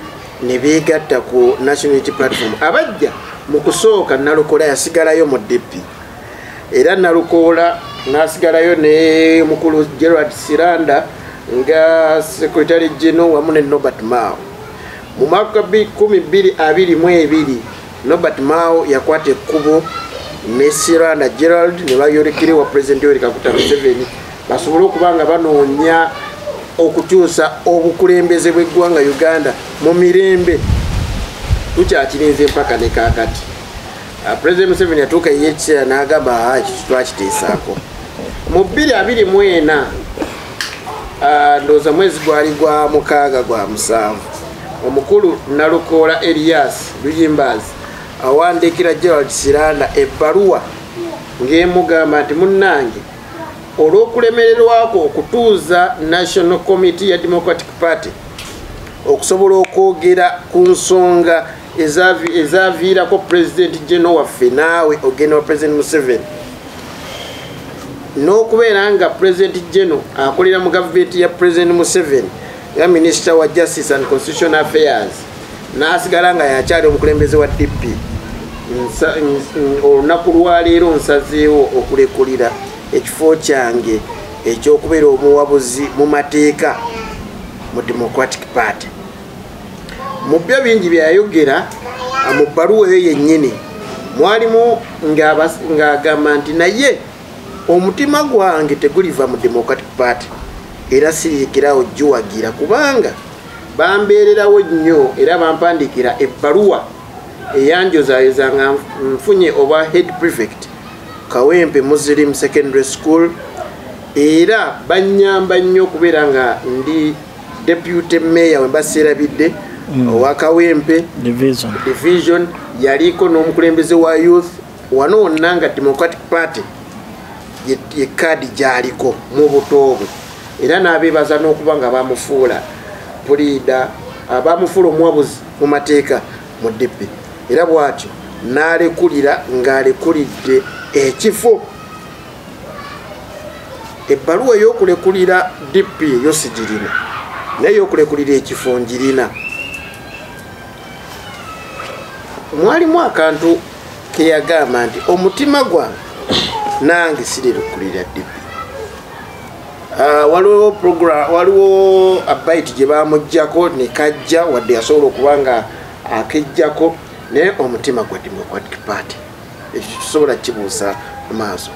ne beegatta ku National Unity Platform. Abajja mu kusooka Nalukoola yasigalayo mu DP. Era Nalukoola nasigalayo ne mukulu Gerald Siranda nga Secretary General wamu ne Norbert Mao. Mu mwaka 2022 Norbert Mao yakwata ekkubo ne Siranda Gerald ne bayolekere wa President Yoweri Kaguta Museveni basobole okubanga banoonya okukyusa obukulembeze bw'eggwanga Uganda mu mirembe. Tukyakirinze mpaka ne kaakati. President Museveni atuuka yeekisera n'agamba twakiteesaako. Mu 2024 ndowooza mwezi gwali gwa mukaaga gwa musanvu omukulu Nalukoola Elias Luyimbazi awandiikira Gerald Siranda ebbaluwa ng'emugamba nti munnange olw'okulemererwako okutuuza National Committee ya Democratic Party okusobola okwogera ku nsonga ezaviirako President General waffe naawe ogenda wa President Museveni n'okubeera nga President General akolera mu gavumenti ya President Museveni ya Minister wa Justice and Constitutional Affairs n'asigala nga yakyali omukulembeze wa DP. Olunaku lwaleero nsazeewo okulekulira ekifo kyange ekyokubeera omuwabuzi mu mateeka mu Democratic Party. Mu byo bingi byayogera mu bbaluwa eyo yennyini mwalimu ng'agamba nti naye omutima gwange teguliva mu Democratic Party era siriikirawo giwagira kubanga bambeererawo nnyo era bampandiikira ebbaluwa eyanjozaayoza nga nfunye oba head prefect Kawempe Muslim Secondary School era banyamba nnyo okubeera nga ndi deputy mayor wembaseerabidde owa Kawempe division yaliko n'omukulembeze wa youth wano wonna nga Democratic Party ye kadi gyaliko mu butoobwe era n'abeebaza n'okuba nga bamufuula puliida abamufuula omuwabuzi mu mateeka mu DP era bw'atyo n'alekulira ng'alekulidde ekifo. Ebbaluwa ey'okulekulira DP yo sigirina naye ey'okulekulira ekifo ngirina. Mwalimu akantu ke yagamba nti omutima gwange nange sirirekulira DP. Waliwo abaiti gye bamuggyako ne kajja wadde yasobola okuba nga akejjako naye omutima gwa Democratic Party ekyo kisobola kibuusa maaso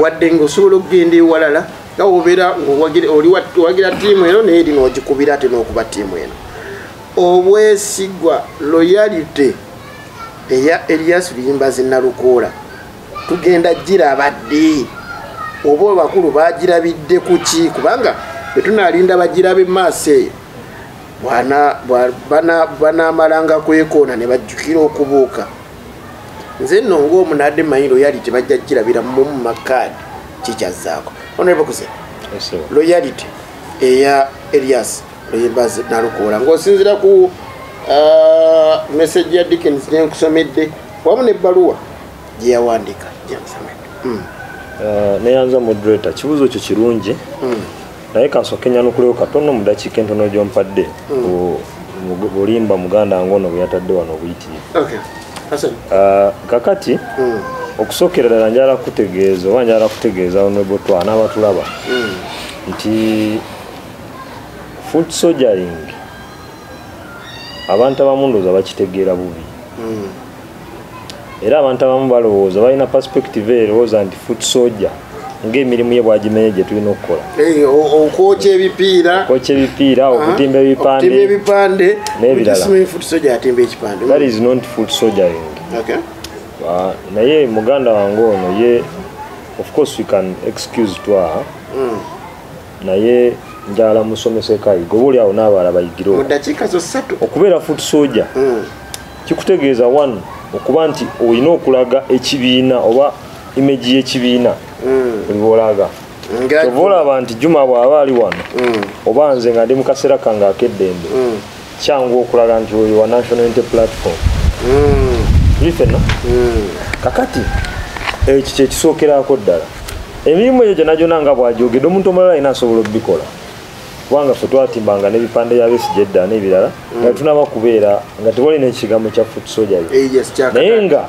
wadde ng'osobola okugenda ewalala nga wobeera owagira ttiimu eno naye eri n'ogikubira ate n'okuba ttiimu eno. Obwesigwa loyalty eya Elias Luyimbazi Nalukoola tugenda giraba ddi oba abakulu bagirabidde ku ki kubanga betunaalinda bagirabe maaso eyo banaamalanga kwekoona ne bajjukira okubuuka. Nze nno ng'omunadde manyi loyalty bajja girabira mu makaadi kikyazzaako honorable Kuse loyalty eya Elias Loyembaz Nalukoola ng'osinziira ku message ya Dickens gyenkusomedde wamu n'ebbaluwa gye yawandiika gyenkusomedde neyanza moderator kibuuzo kyo kirungi naye kansooke nyanukulewo katono mu dakiika entono gy'ompadde bulimba muganda ngono bwe yatadde wano obuyitirivu kakati okusookera ddala njala kutegeeza oba njala kutegeeza honorable Twala n'abatulaba nti foot soldiering abantu abamu ndowooza bakitegeera bubi era abantu abamu balowooza balina perspective erowooza nti foot soldier ng'emirimu ye bwagimenye gye tulina okukola okwokya ebipiira okutimba ebipande n'ebirala that is not foot soldiering. Naye muganda wange ono ye of course we can excuse Twala naye njala musomese kayiga oba oli awo n'abalala bayigire mu dakiika zo 3 okubeera foot soldier kikutegeeza one okuba nti olina okulaga ekibiina oba image y'ekibiina buli bw'olaga kyova olaba nti Juma bw'aba ali wano oba nze nga ndi mu kaseera kange ak'eddembe kyangu okulaga nti oyo wa National Unity Platform fena kakati ekyo kyekisookerako ddala emirimu egyo gyonna nga bw'agyogedde omuntu omulala alina asobola okubikola kubanga ffe twatimbanga n'ebipande bya Besigye edda n'ebirala nga tunaba kubeera nga tewali n'ekigambo kya foot soldier naye nga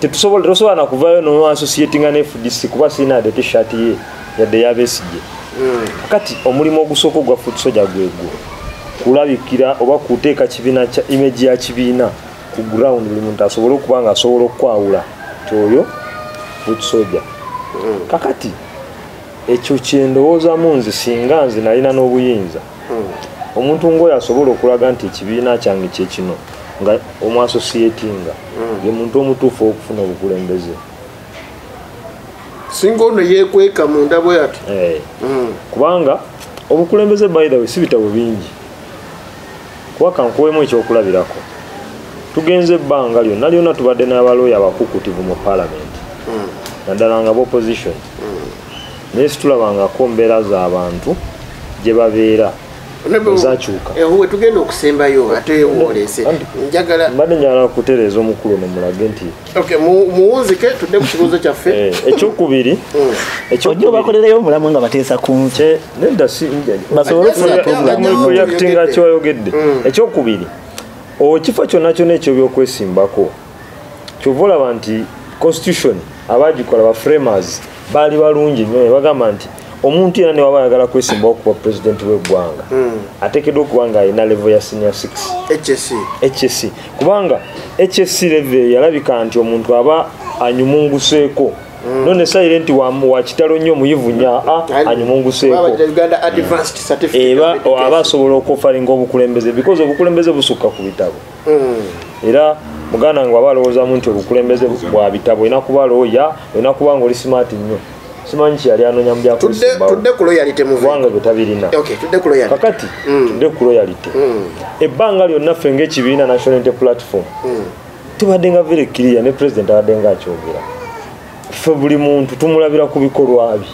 tetusobola nakuvaayo noassociatinga ne FDC kuba sirina ade t-shirt ye yadde ya Besigye kakati omulimu ogusooka ogwa foot soldier gwegwo kulabikira oba kuteeka kibiina kya image ya kibiina ku ground buli muntu asobola okuba nga asobola okwawula ti oyo foot soldier kakati ekyo kyendowoozamu nze singa nze nalina n'obuyinza omuntu ng'oyo asobola okulaga nti ekibiina kyange kyekino nga omwasosietinga ye muntu omutuufu okufuna obukulembeze singa ono yeekweka munda bwe ati kubanga obukulembeze by the way si bitabo bingi kuba kankuwemu ekyokulabirako tugenze ebbanga lyonna tubadde n'abalooya abakukutivu mu palamenti naddala nga b'opposition naye situlabangako mbeera z'abantu gye babeera ezakyuka we tugenda okusembayo ate wolese njagala mbadde njagala kutereeza omukulu nomulage nti muwunzike tudde ku kibuuzo kyaffe ekyokubiri ojja bakolereyo omulamu nga bateesa ku nze nedda basobole okufuna programuyakutinga kyewayogedde ekyokubiri ekifo kyonna kyonna ekyo byokwesimbako kyova olaba nti constitution abagikola ba framers baali balungi nnyo bagamba nti omuntu yena newaba ayagala kwesimbawo kuba pulezidenti w'eggwanga ateekeddwa okuba nga alina level ya senior 6 HSC kubanga HSC level yalabika nti omuntu aba anyumunguseeko none silent wa kitalo nnyo muyivu nya anyumunguseeko aba asobola okufalinga obukulembeze because obukulembeze busukka ku bitabo era muganda wange waba alowoozamu nti obukulembeze bwa bitabo olina kuba looya olina kuba nga oli smart nnyo simanyi kyeyali anoonya mu tudde ku loyalty kubanga bye tabirina kakati tudde ku loyalty ebbanga lyonna ffe ng'ekibiina National Unity Platform tubadde nga very clear ne president abadde nga akyogera ffe buli muntu tumulabira ku bikolwa bye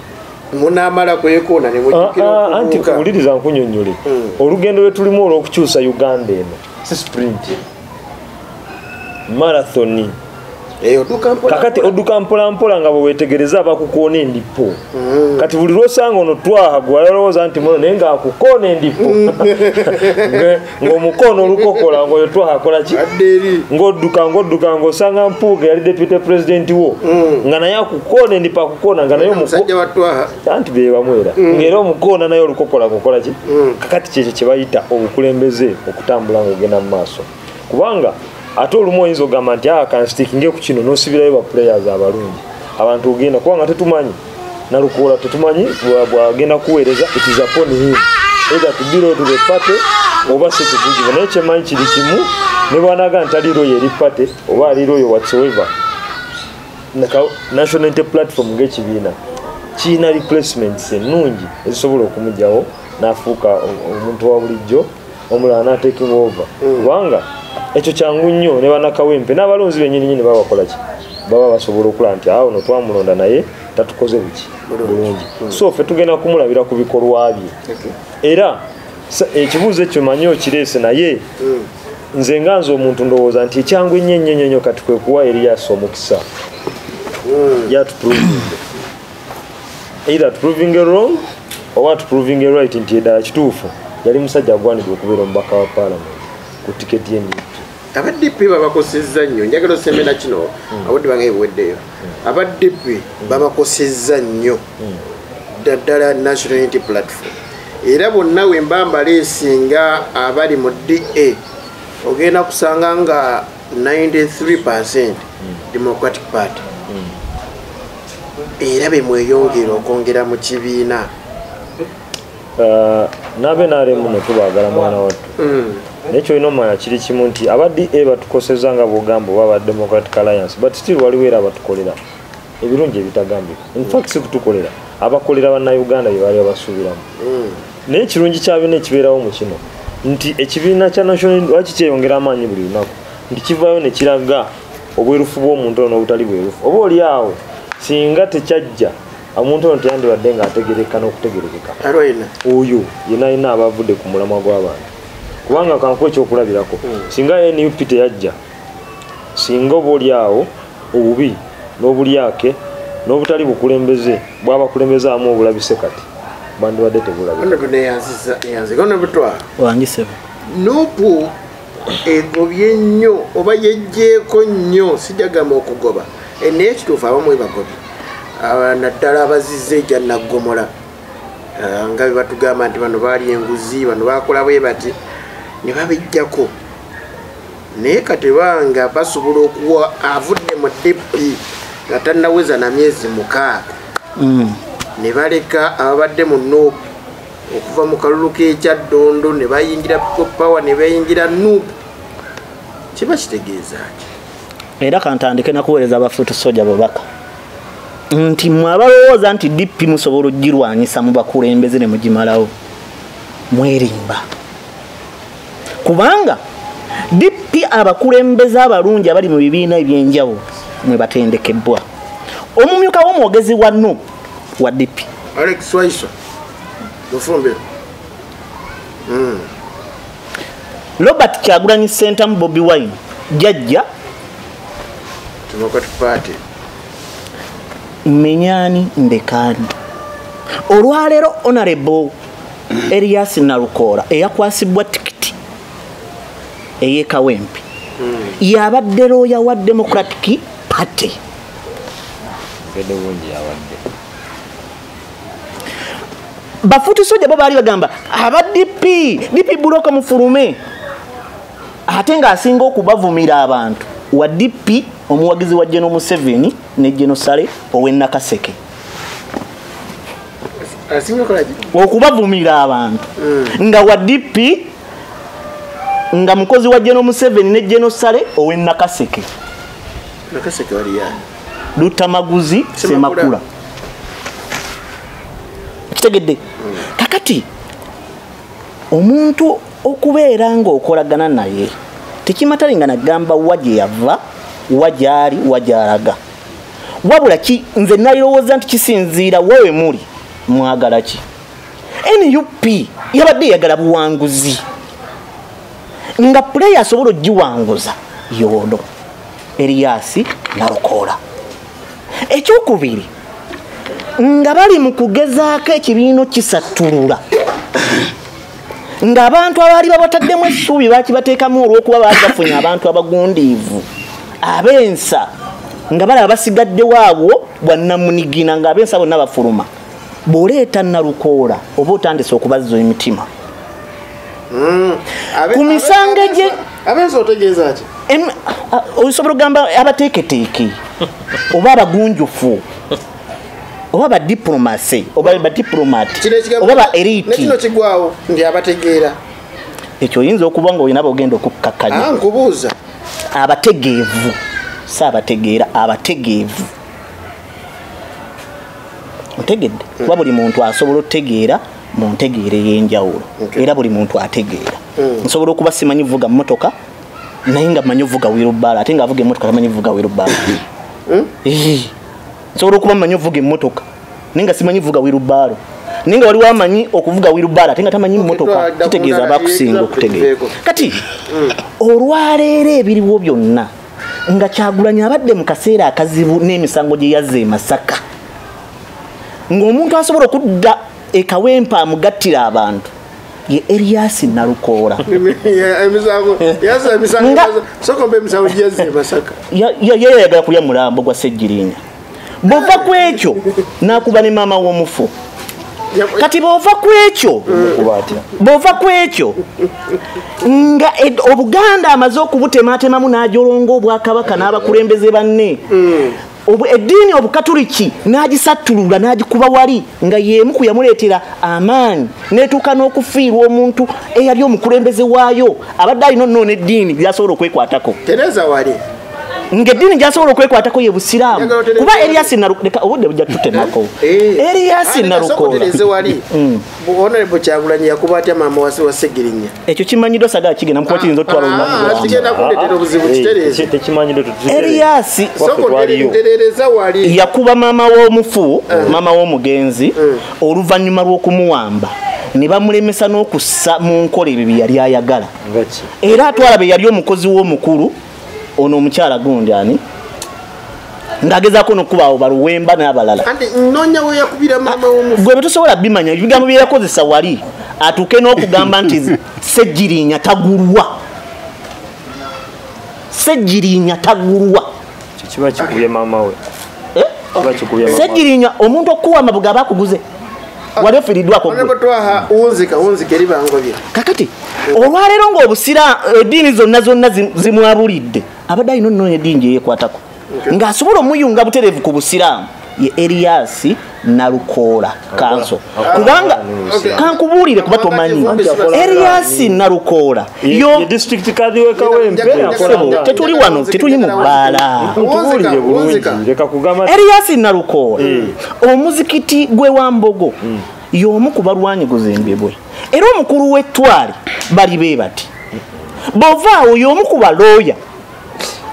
munamala kwekoona ne mujjukira anti kuwuliriza nkunyonnyole olugendo lwe tulimu olw'okukyusa Uganda eno si sprint marathoni kakati odduka mpolampola nga bwe weetegereza abakukoona endipo kati buli lwosanga ono Twaha gwe walowooza nti muno naye ng'akukoona endipo ng'omukoona olukokola ng'oyo Twaha akola ki ng'odduka ng'osanga Mpuuga yali deputy president wo nga naye akukoona endipo akukoona nga naye anti be bamwera ng'era omukoona naye olukokola kukola ki kakati kyekyo kye bayita obukulembeze okutambula ng'ogenda mu maaso kubanga ate olumu oyinza ogamba nti kanstikinge ku kino n'osibirayo baplayers abalungi abantu ogenda kubanga tetumanyi Nalukoola tetumanyi bwagenda kuweereza it is upon him either to be loyal to the party oba si tukugiva naye kyemanyi kiri kimu ne bwanaga nti ali loyo eri party oba ali loyo whatsoever National Unity Platform ng'ekibiina kiina replacements ennungi ezisobola okumugyawo n'afuuka omuntu wa bulijjo omulala n'ataking over kubanga ekyo kyangu nnyo ne banakawempe n'abalonzi bennyini babakola ki baba basobola okulaba nti awo no twamulonda naye tatukoze buki bulungi so ffe tugenda kumulabira ku bikolwa bye era ekibuuzo ekyo manyi okireese naye nze nga nze omuntu ndowooza nti ekyangu ennyo kati kwe kuwa Erias omukisa yatuproving either proving it wrong or proving it right nti eddala kituufu yali musajja agwanidde okubeera omubaka wa parliament ku tiketi y'NDP aba DP babakosezza nnyo njagala osemera kino abadde bange ebweddeyo aba DP babakosezza nnyo ddala National Unity Platform era bonna we mbamba leesinga abali mu DA ogenda kusanga nga 93% Democratic Party era bemweyongera okwongera mu kibiina nabe nalemu netubagala mwana wattu nekyo ino manya kiri kimu nti abadde batukoseza nga bugamba baba Democratic Alliance but still waliwo era abatukolera ebirungi ebitagambika in fact sikutukolera abakolera bannayuganda bye bali abasuubiramu naye ekirungi kyabyo nekibeerawo mu kino nti ekibiina kya National waki kyeyongera amaanyi buli lunaku nti kivaayo ne kiraga obwerufu bw'omuntu ono obutali bwerufu oba oli awo singa tekyajja omuntu ono teyandibadde nga ategereka n'okutegerekeka oyo yena ayina abavudde ku mulamwa gw'abantu kubanga kankuwa ekyokulabirako singa NUP teyajja singa oba oli awo obubi n'obulyake n'obutali bukulembeze bw'abakulembeze amu obulabise kati bandibadde tebulabwangisebe nupu egobye nnyo oba yejjeeko nnyo sijagamba okugoba naye kituufu abamu ebagobye naddala abazizza ejja naggomola nga bwe batugamba nti bano baali enguzi bano bakola bwe bati ne babijjako naye katebanga basobola okuwa avudde mu DP nga tannaweza na myezi 6 ne baleka ababadde mu NUP okuva mu kalulu k'ekyaddondo ne bayingira power ne bayingira NUP kiba kitegeeza ki era kantandike nakuweereza abafuutu soja babaka nti mwabalowooza nti DP musobola ogirwanyisa mu bakulembeze ne mugimalawo mwerimba kubanga DP abakulembeze abalungi abali mu bibiina ebyenjawulo mwe batendekebbwa omumyuka w'omwogezi wa NUP wa DP Alex Waiso Lufumbe Robert Kyagulanyi Sentamu Bobi Wine jajja Democratic Party Menyani Mbekani olwaleero Honorable Erias Nalukola eyakwasibwa tikiti ey'Ekawempe yabadde looya wa Democratic Party bafuutu soja bo baali bagamba aba DP buloka mufulume ate ng'asinga okubavumira abantu wa DP omuwagizi wa General Museveni ne General Sale ow'Ennakaseke okubavumira abantu nga wa DP nga mukozi wa General Museveni ne General Sale ow'Ennakaseke Nakaseke wali yani Lutamaguzi Semakula kitegedde kakati omuntu okubeera nga okolagana naye tekimatalinga nagamba waje yava wajali wajalaga wabula ki nze nalowooza nti kisinziira wewe muli mwagala ki NUP yabadde yagala buwanguzi nga player asobola ogiwanguza yono Erias Nalukola ekyokubiri nga bali mu kugezaako ekibiino kisattulula ng'abantu abaali babataddemu essuubi bakibateekamu olw'okuba baali bafunye abantu abagundiivu abensa nga balaba basigadde waabwo bwannamunigina ng'abensa bonna bafuluma bw'oleeta Nalukola oba otandise okubazza emitima ku misango gye abensa otegeeza ki osobola okugamba abateeketeeke oba abagunjufu oba ba diplomasi oba ba diplomat oba ba elite nekino kigwawo ndi abategeera ekyo yinza okuba nga oyina bagenda okukkakanya nkubuuza abategeevu saabategeera abategeevu otegedde kuba buli muntu asobola otegeera mu ntegeera ey'enjawulo era buli muntu ategeera nsobola okuba simanyi vuga mmotoka naye nga manyi vuga wirubbala ate nga avuga emmotoka tamanyi vuga wirubbala nsobola okuba mmanyi ovuga emmotoka ninga simanyi vuga wirubalo ninga wali wamanyi okuvuga wirubalo ate nga tamanyi mmotoka kitegeeza abakusinga okutegeera kati olwaleero ebiriwo byonna nga Kyagulanyi abadde mu kaseera akazibu n'emisango gye yazze Masaka ng'omuntu asobola okudda ekawempa amugattira abantu ye Erias Nalukoola yayagala kulya mulambo gwa Ssejjirinya bova ku ekyo nakuba ne maama w'omufu kati bova ku ekyo nga Obuganda amaze okubutematemamu n'ajolonga Obwakabaka n'abakulembeze banne eddiini Obukatuliki n'agisattulula n'agikuba wali nga yeemu ku yamuleetera amaanyi n'etuuka n'okufiirwa omuntu eyali omukulembeze waayo abadde alina nnoona eddiini gyasobola okwekwatako Tereza wali ngeddiini gyasobola okwekwatako ye Busiraamu kuba Erias Nalukoola obudde bujja tutemako Erias Nalukoola Honorable Kyagulanyi yakuba atya maama wa Ssejjirinya ekyo kimanyiddwa sagala kigenda mukuba kiyinza otwala olunaku kigenda kuleetera obuzibu kitereeza Erias yakuba maama w'omufu maama w'omugenzi oluvannyuma lw'okumuwamba ne bamulemesa n'okussa mu nkola ebyo bye yali ayagala era atwala be yali omukozi w'omukulu ono omukyala gundi ani ngagezaako n'okubaawo baluwemba n'abalala nonya we yakubira maama w'omufu gwe betusobola bimanya ebigambo bye yakozesa wali atuuke n'okugamba nti Ssejjirinya tagulwa kiba kikubye maama we Ssejjirinya omuntu okuwamba bugaba akuguze wali ofiiriddwako unzika eribangobye kakati olwaleero ng'obusira eddiini zonna zimwabulidde abadde alina onnoonya eddiini gye yeekwatako ng'asobola omuyunga butereevu ku Busiraamu ye Erias Nalukoola kanso kubanga kankubuulire kuba tomanyi Erias Nalukoola yo district kadhi we Kawempe tetuli wano tetuli mu bbaala tubuulire bulungi leka kugamba Erias Nalukoola omuzikiti gwe Wambogo y'omu ku balwanyi guzimbibwe era omukulu w'ettwale bali bee bati bovaawo y'omu ku balooya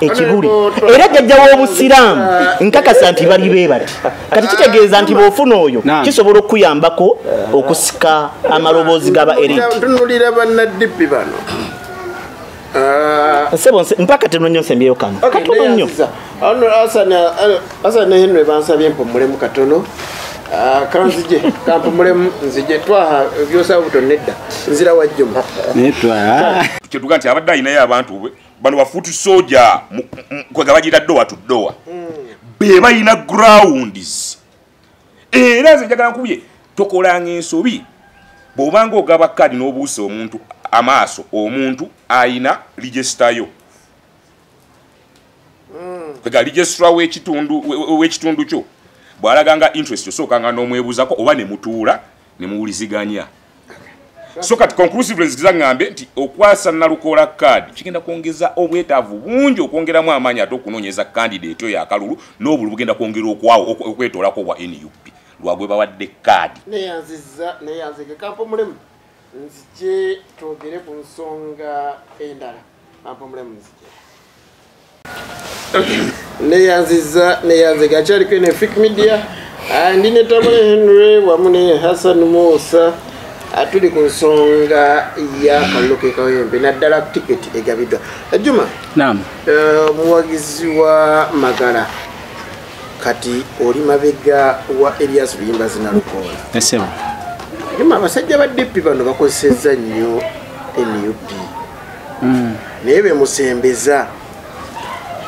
ekibuli era jjajja w'Obusiraamu nkakasa nti bali bee bati kati kitegeeza nti bw'ofuna oyo kisobola okuyambako okusika amaloboozi g'aba elite tunulira bannaddipi bano sebo mpaka tenonyo nsembyeyo kano katono nnyo Hassan Henry bansabye mpumulemu katono kanzije kampumulemu nzije twaha byosaba butonedda nzira wajjuma kyetuga nti abadde ayinayo abantu bano bafuuti soja kwega bagita doa to doa be bayina grounds era nze njagala nkubye tokolanga ensobi bw'obanga ogaba kadi n'obuusa omuntu amaaso omuntu ayina registayo kwega registra w'ekitundu kyo bw'alaganga interest osookanga n'omwebuuzako oba ne mutuula ne muwuliziganya so kati conclusively zizaŋŋambe nti okwasa Nalukoola kaadi kigenda kwongeza obwetaavu bungi okwongeramu amaanyi ate okunoonyeza candidate oyo akalulu n'obulu bugenda kwongera okwetoolako bwa NUP lwagwe bawadde kaadi neyanzike kampumulemu nzije twogere ku nsonga endala kampumulemu nzije neyanzike akyaliko ne Fik Media ndi ne Tabule Henry wamu ne Hassan Musa atuli ku nsonga ya Kalulu Kawempe naddala tiketi egabiddwa Juma naam muwagizi wa Magala kati oli mabega wa Erias Nalukoola esebo Juma abasajja ba DP bano bakozesezza nnyo NUP naye bemusembeza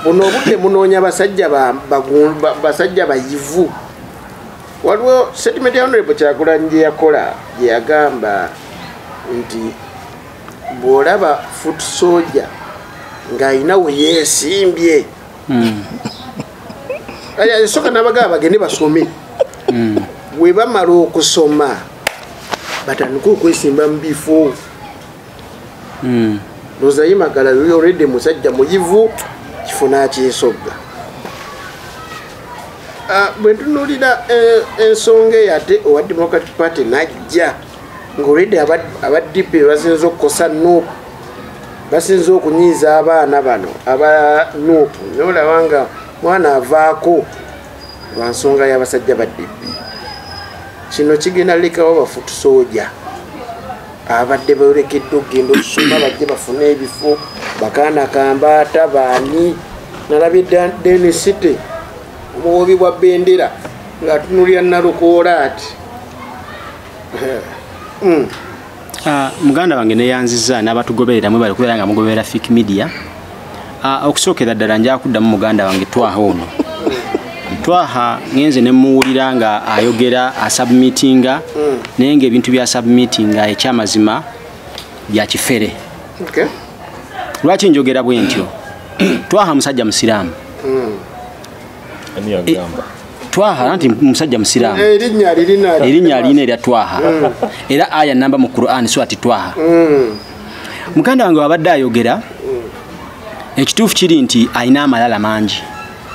buno obudde munoonya basajja bayivu waliwo statement ya Honorable Kyagulanyi gye yakola gye yagamba nti bw'olaba foot soldier ng'ayina we yeesimbye soka n'abagaba bagende basome bwe bamala okusoma batandika okwesimba mu bifo lozayi Magala already musajja muyivu kifo n'akyesogga bwe ntunuulira ensonga ate owa Democratic Party najja ng'olwedde aba DP basinza okukosa NUP basinza okunyiiza abaana bano aba NUP nolaba nga mwana avaako lwa nsonga y'abasajja badibbi. Kino kigenda lekawo bafutu soja abadde bolekedde okugenda okusoma bajje bafune ebifo bakaana kambaata baani nalabye denisite omuwobi bwa bendera ng'atunulira Nalukoola ati muganda wange neyanziza n'abatugoberera mwe bali kubeera nga mugoberera Fik Media. Okusookera ddala nja kuddamu muganda wange Twaha ono. Twaha ngenze ne muwulira nga ayogera asubmitinga naye ng'ebintu bya submitinga ekyamazima bya kifere. Lwaki njogera bwe ntyo? Twaha musajja musiraamu. Twaha nti musajja musiraamu. Erinnya alina erya Twaha. Era aya namba mu Qur'an swati Twaha. Muganda wange wabadde ayogera ekituufu kiri nti alina amalala mangi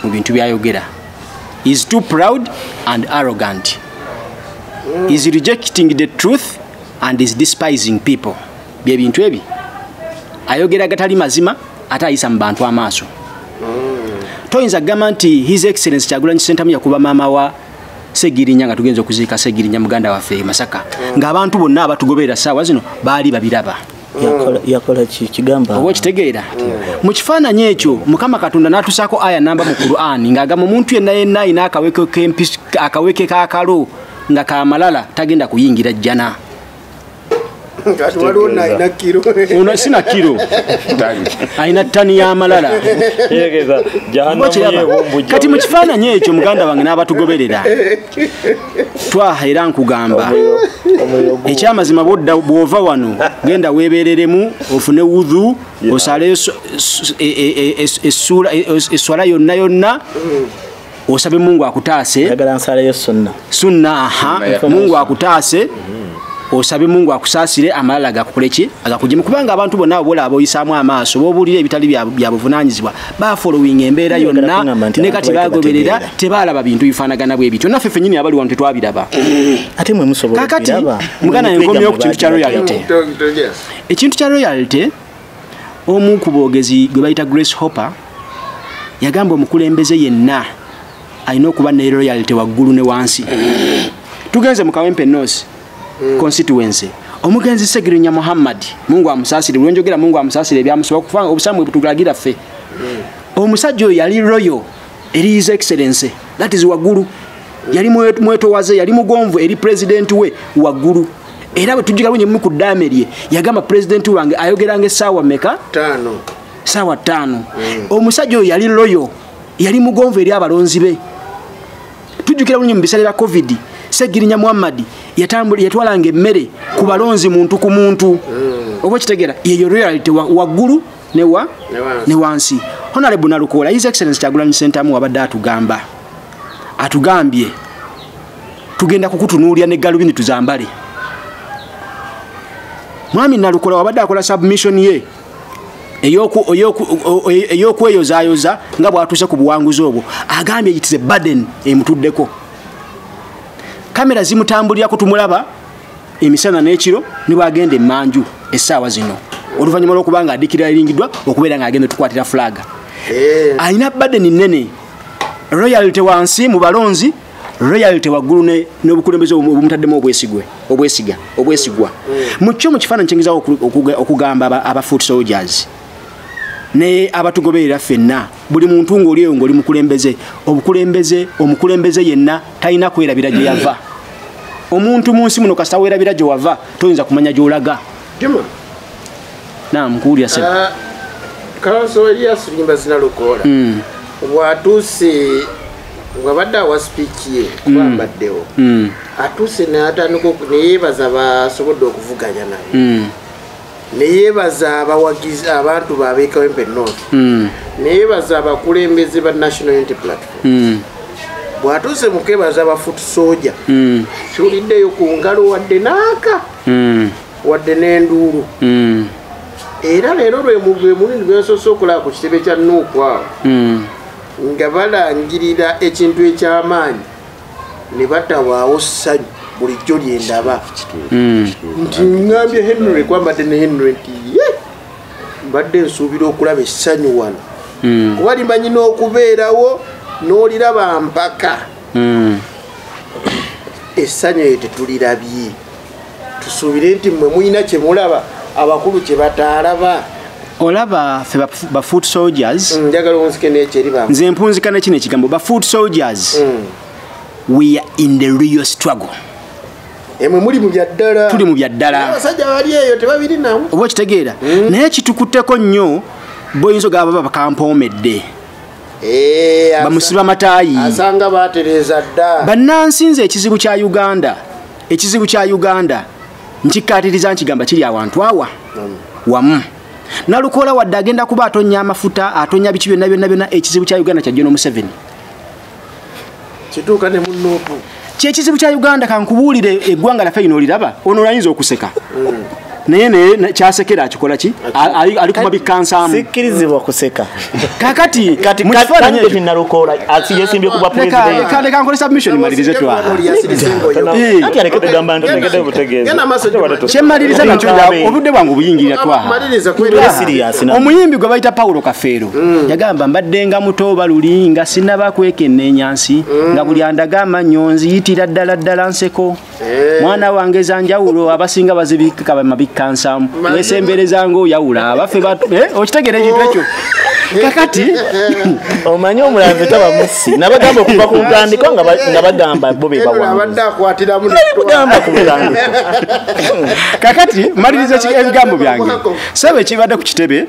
mu bintu byayogera. He is too proud and arrogant. He is rejecting the truth and is despising people. Bye bintu ebi ayogera gatali mazima ate ayisa mu bantu amaaso. Toyinza kugamba nti His Excellency Kyagulanyi Ssentamu yakuba maama wa Segirinya nga tugenza okuziika Segirinya muganda waffe Masaka ng'abantu bonna abatugoberera ssaawa zino baali babiraba. Yakola kigamba obo kitegeera mu kifaananyi ekyo Mukama Katonda n'atusaako aya namba mu Qur'an ng'agamba omuntu yenna ayina akaweke kaakalo nga kamalala tagenda kuyingira jjana. Ono sina kiro ayina ttani y'amalala. Kati mu kifaananyi ekyo muganda wange n'abatugoberera Twaha era nkugamba ekyamazima bw'ova wano genda weebereremu ofune wudhu osale eswala yonna osabe Mungu akutaase sunna. Mungu akutaase osabe Mungu akusaasire amalala gakukoleki agakujimu kubanga abantu bonna bola aboyisaamu amaaso bobuulira ebitali bya buvunaanyizibwa bafollowing embeera yonna ne kati bagoberera tebaalaba bintu bifaanagana bwe bityo naffe ffennyini abali wano tetwabiraba ate mwe musobola kakati mugana enkomyewo ku kintu kya royalty. Ekintu kya royalty omu ku boogezi gwe bayita Grace Hopper yagamba omukulembeze yenna alina okuba ne royalty waggulu ne wansi. Tugenze mu Kawempe North constituency omugenzi Segirinya Muhammad Mungu amusaasire lwenjogera Mungu amusaasire ebyamusoba kufanga obusamwe butulagira ffe. Omusajja oyo yali royal eri His Excellency that is waggulu yali mwetowaze yali mugonvu eri president we waggulu era bwe tujjira bunye mu kudamerye yagamba president wange ayogeranga essaawa meka 5 saawa 5. Omusajja oyo yali royal yali mugonvu eri abalonzi be. Tujjukira bunye mu biseera bya COVID Segirinya Muhammad yatwalanga emmere ku balonzi muntu ku muntu. Oba kitegeera yeyo royalty waggulu ne wansi. Honorable Nalukoola His Excellency Kyagulanyi Ssentamu wabadde atugambye tugenda kukutunuulira ne galubindi tuzambale. Mwami Nalukoola wabadde akola submission ye ey'okweyozaayoza nga bw'atuuse ku buwanguzi obwo agambye it is a burden emutuddeko. Kamera zimutambulira kutumulaba emisana n'ekiro ne bwagenda emmanju essaawa zino oluvannyuma lw'okuba nga addikira eringidwa okubeera ng'agenda tukwatira flag. Alina badeni nnene royalty wansi mu balonzi royalty waggulu n'obukulembeze obumutaddemu obwesigwa. Mu kyo mu kifaananyi kyengezawo okugamba aba foot soldiers ne abatugoberera ffenna buli muntu ng'olieyo ng'oli omukulembeze yenna talina kwerabira gye yava. Omuntu mu nsi muno kasita weerabira gye wava toyinza kumanya gy'olaga. Nkuwulira se Kalanso Elias Nalukoola bw'atuuse wabadde awa speech ye kubambaddewo atuuse n'atandika neyeebaza basobodde okuvuganya naye neyeebaza abawagizi abantu b'ab'e Kawempe North neyeebaza abakulembeze ba National Unity Platform. Bw'atuuse mu kwebaza aba foot soldier siwuliddeyo ku ngalo wadde n'aka wadde n'enduulu. Era leero lwe mulundi gwensoose okulaba ku kitebe kya Nuuku awo nga balangirira ekintu eky'amaanyi ne batawaawo ssanyu bulijjo lyendaba nti ngambye Henry kwambadde ne Henry nti mbadde nsuubira okulaba essanyu wano kuba limanyi n'okubeerawo n'oliraba mpaka essanyu eyo tetulirabye tusuubire nti mmwe mulina kye mulaba abakulu kye bataalaba olaba ffe ba foot soldiers njagala onzike n'ekyeriba nze mpunzikana kino ekigambo ba foot soldiers we are in the real struggle emwe muli mu byaddala tuli mu byaddala abasajja bali eyo tebabiri namu oba kitegeera naye kitukutteko nnyo boyinza ogaba bakampomedde bamusiba mataayi asanga batereza dda bannansi nze ekizibu kya uganda nkikkaatiriza nkigamba kiri awantu awa wamu Nalukola wadde agenda kuba atonya amafuta atonya biki byonna ekizibu kya Uganda kya John Museveni kituuka ne munnopu kyekizibu kya Uganda kankubuulire eggwanga laffe lino oliraba ono olayinza okuseka naye kyasekera akikola ki ali kumabikkansaamu sikkirizibwa kuseka kakati kati Nalukola asiyesimbye kuba president leka nkole submission malirize twa ati aleke kugamba nti negede butegeeza kyemaliriza nakyo obudde bwangu buyingirira twa omuyimbi gwe bayita Paulo Kafeero yagamba mbaddenga muto balulinga sinaba kwekenneenya nsi nga buli andaga amanyonzi yitira ddala nseko mwana wange zanjawulo abasinga bazibika bamabikkansamu wesemberezanga oyawula abafe okitegera ekintu ekyo kakati omanyi omulanze taba musi nabagamba okuva ku ntandiko nga bagamba bo be bagamba ku ntandiko kakati maliriza ebigambo byange sabe ekibadde ku kitebe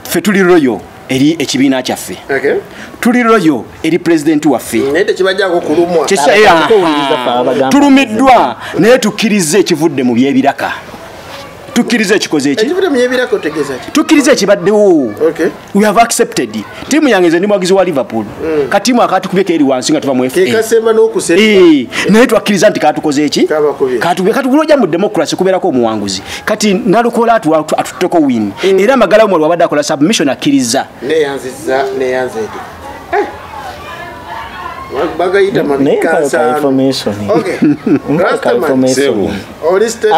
ffe tuli royo eri ekibiina kyaffe tuli royo eri president waffe tulumiddwa naye tukkirize ekivudde mu byebiraka tukkirize ekikoze eki tukkirize ekibaddewo we have accepted tiimu yange nze ndi mwagizi wa Liverpool katiimu akatukubyeko eri wansi nga tuva mu FA naye twakkiriza nti katukoze eki katugulojja mu democracy kubeerako omuwanguzi kati Nalukola atutteko win era amagala omwe wabadde akola submission akkiriza bagayita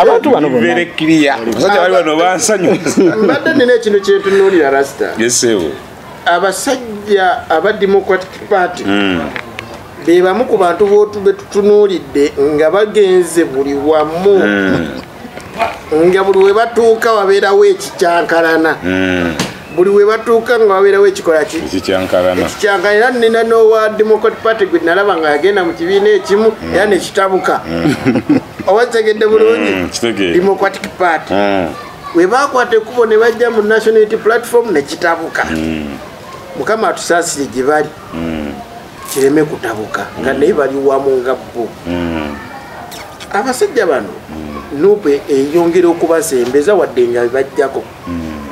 abantu bano mbadde nina ekintu kyentunuulira Rasta abasajja aba Democratic Party be bamu ku bantu betutunuulidde nga bagenze buli wamu nga buli we batuuka wabeerawo ekikyankalana buli we batuuka nga wabeerawo ekikola ekikyankalana nina n'owa Democratic Party gwe nalaba nga yagenda mu kibiina ekimu era nekitabuka owategedde bulungi Democratic Party we bakwata ekkubo ne bajja mu National Unity Platform nekitabuka mukama atusaasire gye bali kireme kutabuka nga naye bali wamu nga bo abasajja bano nupe eyongera okubasembeza wadde nga bajjako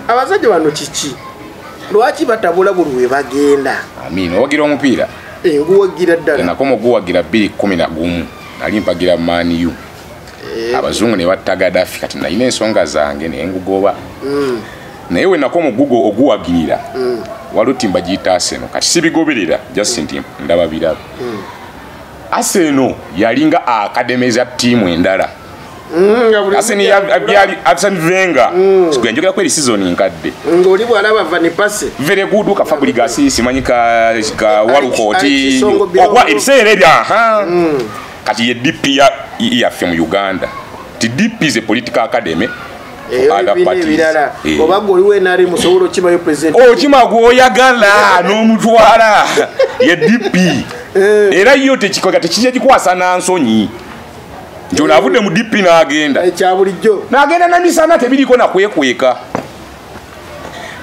abasajja bano kiki lwaki batabula buli we bagenda owagira omupiira nguwagira ddala nakoma oguwagira 2011 nali mpagira Man U abazungu ne batta Gaddafi kati nalina ensonga zange nengugoba naye we nakoma oguwagirira walutimba giyita Arsenal kati sibigoberera just nti ndaba birabo Arsenal yalinga akademeza tiimu endala Arsene Wenger sikwenjogera kweri season nkadde ngoli bwalaba Van Persie very good ka Fabregas simanyika Walcott okwa ebiseera ebya kati ye DP ya ffe mu Uganda ti DP is a political academy obaga oliwo enari musobola okimayo president okimago oyagala n'omutwala ye DP era yo tekikoga tekijja kikwasa nansonyi njo navudde mu DP n'agenda ekyabulijjo n'agenda namisana tebiriko nakwekweka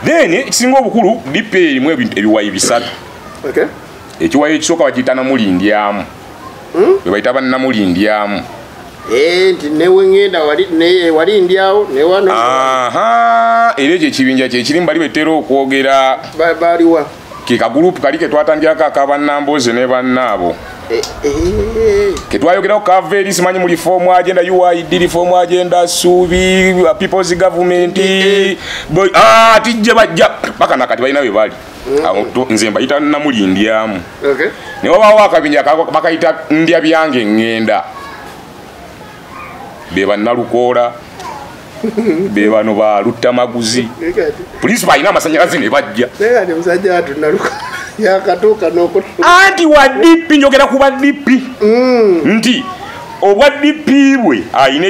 then ekisinga obukulu DP erimu ebintu ebiwayi bisatu ekiwayi ekisooka bakiyita namulindyamu bwe bayita bannamulindyamu nti newe ngenda wali ndyawo newano era ekyo ekibinja kyekiri bali betera okwogera baliwa kekagurupu kali ketwatandikako akabannamboze ne bannaabo ketwayogeraho kaveri simanyi muli form agenda UID reform agenda subi people's government tijje bajja paka nakati balina bwe bali nze mbayita namulindyamu ne wabawo akabinja bakayita ndya byange ngenda be bannalukola be bano balutta maguzi polisi balina amasanyalaze ne bajja yakatuuka n'okutu anti wa DP njogera ku ba DP nti obwa DP bwe ayina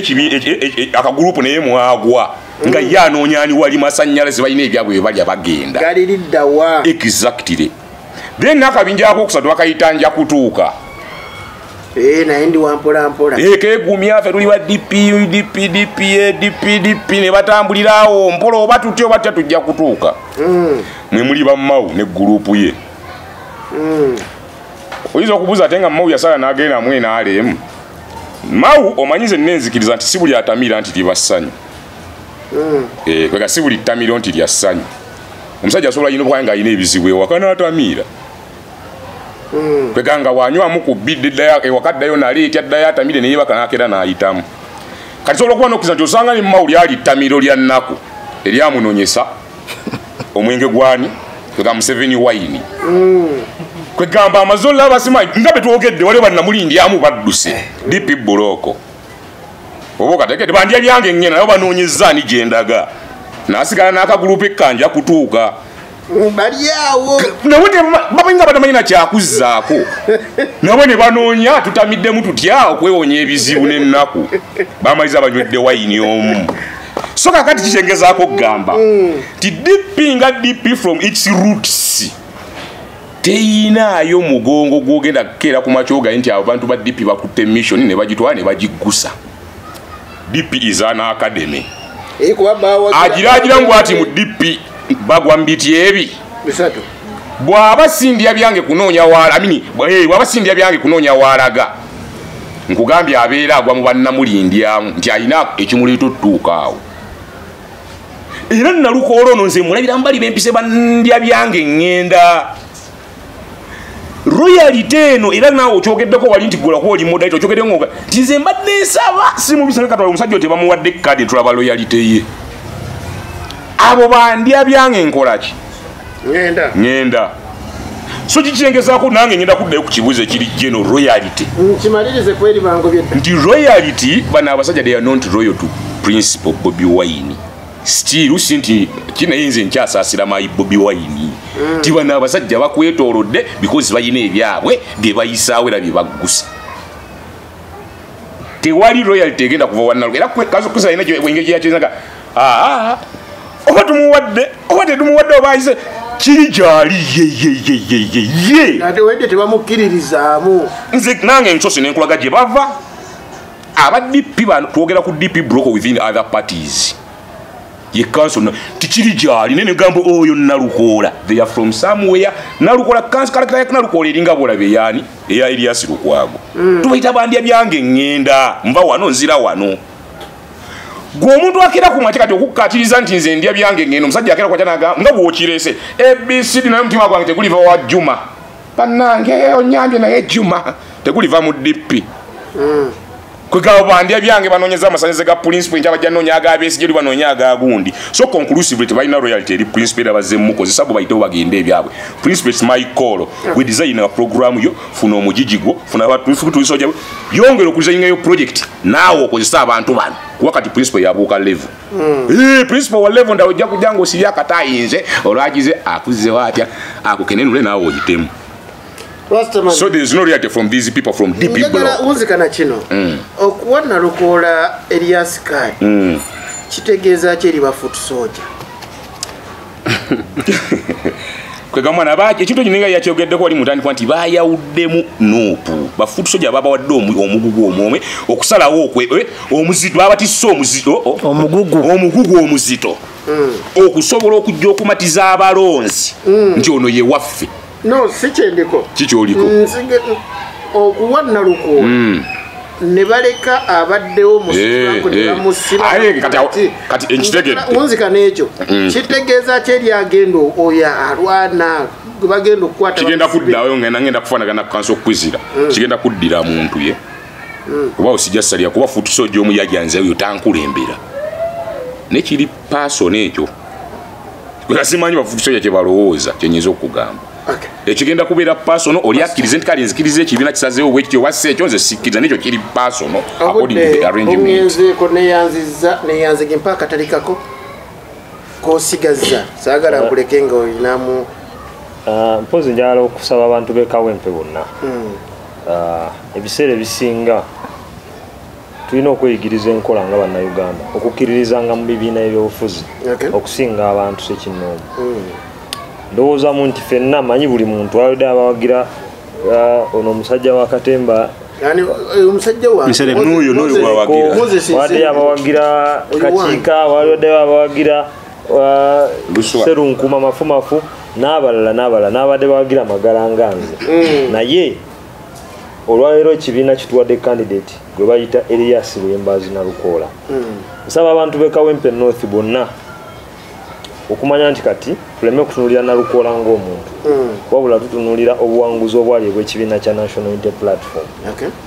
akagurupu naye mwagwa nga yanonyani wali masannyalaze balina ebyabwe balya bagenda galiriddawa exactly then nakabinjako okusatu bakayitanja kutuuka naye ndi wampolampola kegumya ffe tuli wa DP ne batambulirawo mpola oba tutya oba tya tujja kutuuka mwe muli bammawu ne gurupu ye oyinza okubuuza ate nga mmawu yasala n'agenda mwena alemu mawu omanyize nenzikiriza nti si buli atamira nti libassanyu kwega si buli ttamiro nti lya ssanyu omusajja asobola yina obwanga nga ayina ebizibu ewaka n'atamiira kwega nga wanywamu ku bidde ewaka ddayo naleetya ddayo atamire naye baka n'akeera n'ayitamu kati sobola okuba n'okkiza nti osanga ne mawu lyali ttamiro lya nnaku eryamunonyesa omwenge gwani kwega Museveni wayini kwegamba amazola abasimanyi nga betwogedde waliwo bannamulindyamu badduse DP buloko oba okatekete bandya byange ngena nabo banoonyezza ni gyendaga nasigala n'akagurupu ekkanja kutuuka balyawo nabo babainga batamanyina kyakuzzaako nabo ne banoonya tutamiddemu tutya okwewonya ebizibu n'ennaku bamaliza banywedde wayini omu so kakati kikyengezaako kugamba ti DP nga DP from its roots teyinaayo mugongo gwogenda kukeera ku makyogaye nti abantu ba DP bakutte mission ne bagitwala ne bagiggusa DP is an academy agiragira ngu ati mu DP bagwa mbiti ebi bisatu bw'aba sindya byange kunoonya wala bw'aba sindya byange kunoonya walaga nkugambye abeera agwa mu bannamulindyamu nti alina ekimuleeta otutuuka awo era nnalukoolo ono nze mulabira mbali bempise bandya byange ngenda royalty eno era naawe okyogeddeko wali nti gula kwoli modality okyogedde ngo nze mbadde nsaba simubisa katwala omusajja ote bamuwadde kadi tulaba royalty ye abo bandya byange nkolaki ngenda so kikyengezaako nange ngenda kuddayo ku kibuuzo ekiri geno royalty kimalirize kweri bangobye nti royalty bano abasajja they are not royal to Principal Bobi Wine still usinti kinayinze nkyasaasira mayi Bobi Wine ti bano abasajja bakwetoolodde because bayina ebyabwe bye bayisaawo era bye baggusa tewali royalty egenda kuva wannaluka era kazokusa ina engeri gyeyakyenzaga oba tumuwadde oba tetumuwadde oba ayise kiri gyali ye ate wedde tebamukkiririzaamu nze nange nsosi nenkulaga gye bava aba DP bano twogera ku DP block within other parties ye council tikiri gyali nene gambo oyo Nalukoola they are from somewhere Nalukoola council kala Nalukoola eringa bolabe yani eya Elias Lukwago tubayita bandya byange ngenda mva wano nzira wano gwe omuntu akera ku makya kati okukkatiriza nti nze ndya byange ngeno omusajja akera kwatya naga nga bw'okirese ABCD naye mutima gwange teguliva wa Juma bannange onyambye naye Juma teguliva mu DP kwegaba bandya byange banoonyeza amasanyalaze ga principal nkyabajja noonya agabesigye oli banoonya agagundi so conclusively tebalina royalty eri principal era bazze mukozesa bo bayitewo bagenda ebyabwe principal is my call we design a program yo funa omugigigwo funa abatulisoja yongera okuzanyingayo project naawe okozesa abantu bano wakati principal yabuuka level principal wa level ndawo ojja kujja ng'osibya akatayinze olwagize akuzzewo atya akukenenule naawe oyitemu. So there is no reality from these people from DP block. Unzikana kino. Okuwa Nalukoola Elias Kadi. Kitegeeza ki eri ba foot soldier. Kwega mwana baaki ekintu kininga yakyogeddeko wali mutandikwa nti bayawuddemu noopu ba foot soldier babawadde omugugu omwome okusalawo omuzito babatisse omugugu omuzito okusobola okujja okumatiza abalonzi nti ono ye waffe. No, si kyendiko. Kikyoliko. Okuwa Nalukoola ne baleka abaddewo musiba kati ekitegedde. Unzika n'ekyo. Kitegeeza ki eri agenda oyo alwana bagenda okukwata. Kigenda kuddayo ngenda kufaanagana kanso okwizira. Kigenda kuddira muntu ye. Kuba osijja salya kuba foot soldier omu yajanze oyo tankulembera. Nekiri person ekyo. Kwega simanyi ba foot soldier kye balowooza kyenyinza okugamba. Ekigenda kubeera personal oli akkirize nti kale nzikirize ekibiina kisazeewo bwekityo wassa ekyo nze sikkiriza nekyo kiri personal according to the arrangement. Omugenzeeko neyanziga mpaka talikako k'osigazza saagala nkuleke nga olinamu mpozi njala okusaba abantu bekawempe bonna ebiseera ebisinga tulina okweyigiriza enkola nga bannayuganda okukkiririzanga mu bibiina ebyobufuzi okusinga abantu sekinnoomu ndowoozamu nti ffenna manyi buli muntu alidde abawagira ono omusajja wa Katemba wadde abawagira Kakiika walidde abawagira Serunkuma mafumafu n'abalala n'abadde bawagira Magalanganze naye olwaleero ekibiina kituwadde candidate gwe bayita Elias Lwembazi Nalukoola nsaba abantu b'Ekawempe North bonna okumanya nti kati tuleme kutunulira Nalukoola ng'omuntu wabula tutunulira obuwanguzi obwali bw'ekibiina kya National Unity Platform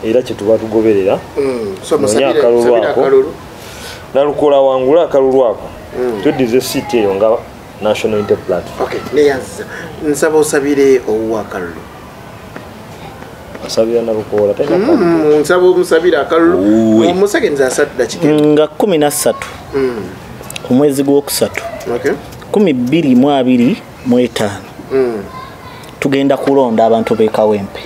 era kye tuba tugoberera nonya akalulu ako Nalukoola wangula akalulu ako tuddize siiti eyo nga National Unity Platform. Nsaba osabire owa akalulu asabira Nalukoola nsaba omusabire akalulu omusegenza asatu dakika nga 13 omwezi gwokusatu 2025 tugenda kulonda abantu b'Ekawempe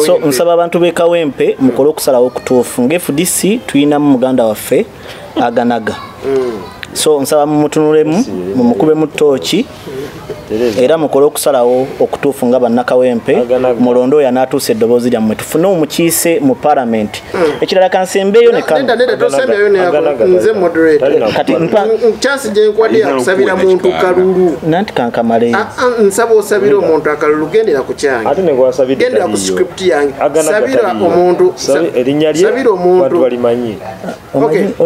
so nsaba abantu b'Ekawempe mukole okusalawo okutuufu ng'FDC tuyinamu muganda waffe aganaga so nsaba mumutunulemu mumukube mu ttooki era mukole okusalawo okutuufu nga bannakawempe mulondo oyo anaatuusa eddoboozi lyammwe tufune omukiise mu palamenti ekirala kansembeeyo ne kati chance gye nkwadde yakusabira muntu kalulu nanti kankamale nsaba osabira omuntu akalulu gendera ku kyange gendera ku script yange sabira omuntu sabira omuntu balimanyi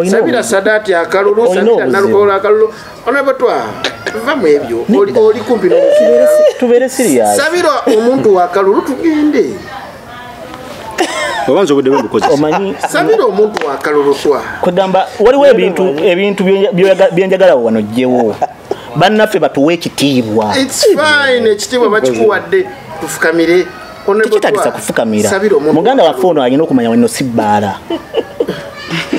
sabira Sadati akalulu sabira Nalukoola akalulu onabatwa vamu ebyo oli kumpi tubere serious sabira omuntu wa kalulu tugende obanza obudde bw'obukozi omanyi sabira omuntu wa kalulu twa kugamba waliwo ebintu byenjagala wano jjewo bannaffe batuwe ekitiibwa it's fine ekitiibwa bakikuwadde tufukamire tekitagisa kufukamira muganda waffe ono alina okumanya wano si bbaala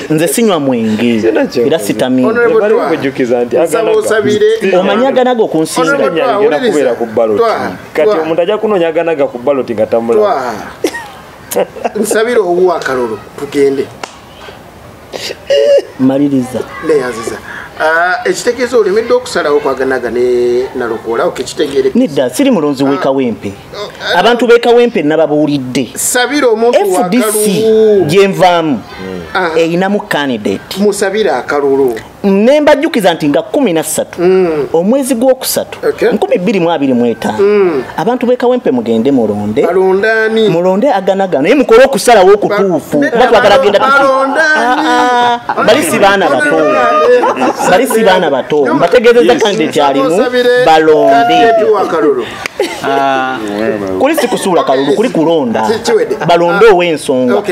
nze sinywa mwenge era sitamini omanyaganaga okunsinga kubeera ku ballot kati omuntu ajja kunonyaganaga ku ballot nga tamula nsabira owa akalulu tugende maliriza neyaziza ekitegeeza olemedde okusalawo kwaganaga ne Nalukoola okekitegeere nedda siri mulonzi w'Ekawempe abantu b'Ekawempe nababuulidde sabira omuntu wa kalulu gyenvaamu eyinamu candidate musabira akalulu nembajjukiza nti nga 13 omwezi gwokusatu 2025 abantu b'Ekawempe mugende mulonde aganaga naye mukole okusalawo okutuufu kuba twagala genda bali si baana bato mbategeezezza candidate alimu balonde kuli si kusuula kalulu kuli kulonda balonde ow'ensonga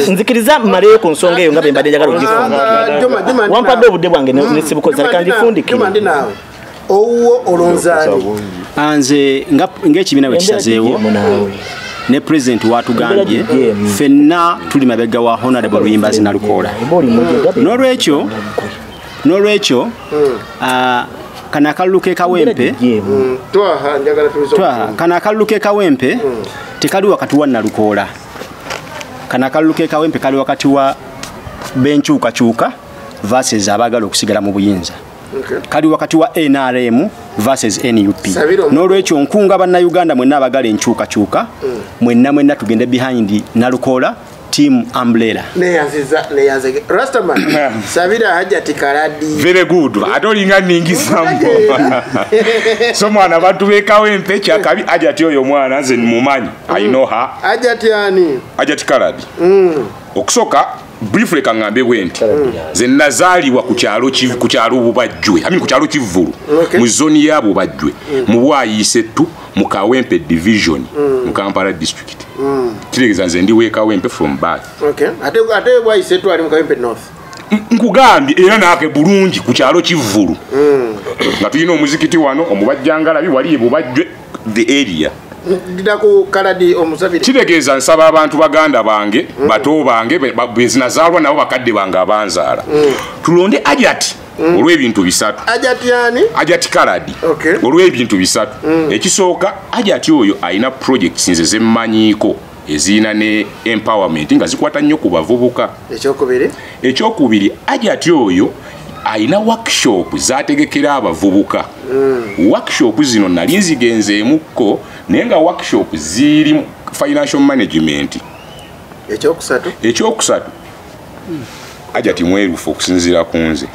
nzikiriza mmaleyo ku nsonga eyo nga be mbadde njagala ogifundikira wampadde obudde bwange nesibukoza leka ndifundikire owo olonzaani anze ng'ekibiina bwe kisazeewo ne president watugambye ffenna tuli mabega wa Honorable Lwembazi Nalukoola n'olwekyo kana akalulu k'Ekawempe kana akalulu k'Ekawempe tekali wakati wa Nalukoola kana akalulu k'Ekawempe kali wakati wa b'enkyukakyuka versus abaagala okusigala mu buyinza kali wakati wa NRM versus NUP n'olwekyo nkunga bannayuganda mwenna abagala enkyukakyuka mwenna tugende behind Nalukoola team umbrella neyaziza Rastaman sabira Hajati Kaladi very good atolinga ningisambo so mwana abantu b'Ekawempe kyakabi Hajati oyo mwana nze mumanyi I know her Hajati Kaladi okusoka briefly kangambe bwenti ze nazaliwa ku kyalo Bubajjwe ku kyalo Kivvulu mu zone ya Bubajjwe mu Bwayisetu mu Kawempe division mu Kampala district kiregeza nze ndi w'Ekawempe from birth ate Bwayisetu ali mu Kawempe north nkugambye era naake bulungi ku kyalo Kivvulu nga tulina omuzikiti wano omubajjangalabi wali Bubajjwe the area ndako Kaladi omusabiri kitegeza nsaba abantu baganda bange bato bange bezinazalwa nabo bakadde bange abanzaala tulonde Hajati olw'ebintu bisatu. Ajati Kaladi olw'ebintu bisatu. Ekisooka Ajati oyo alina projects nze ze mmanyiiko ezina ne empowerment nga zikwata nnyo ku bavubuka. Ekyokubiri Ajati oyo alina workshop zategekera abavubuka. Workshop zino nali nzigenzeemukko naye nga workshop ziri financial management. Ekyokusatu Ajati mwerufu okusinziira ku nze.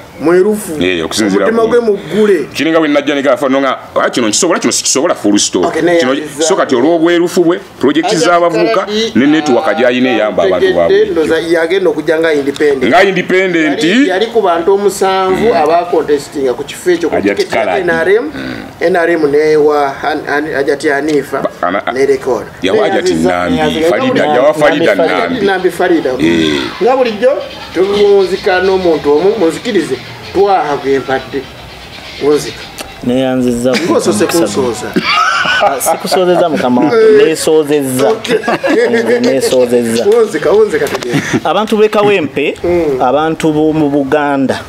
Okusinziira mutima gwe muggule. Kiringa bwe najja negafa nonga kino nkisobola kino sikisobola full stop. Kino so kati olw'obwerufu bwe project z'abavubuka ne network gyayina eyamba abantu baabwe. Ndoza yagenda okujja nga independent. Yali ku bantu 7 aba contesting ku kifo ekyo ku NRM newa Ajati Hanifa ne record. Yawa Ajati Nambi Farida. Nga bulijjo tubunzika n'omuntu omu muzikirize twaha gwempadde wonzika neyanziza kusoza sikusozeza mukama nesozeza wonzika tegera abantu bekawempe abantu mu Buganda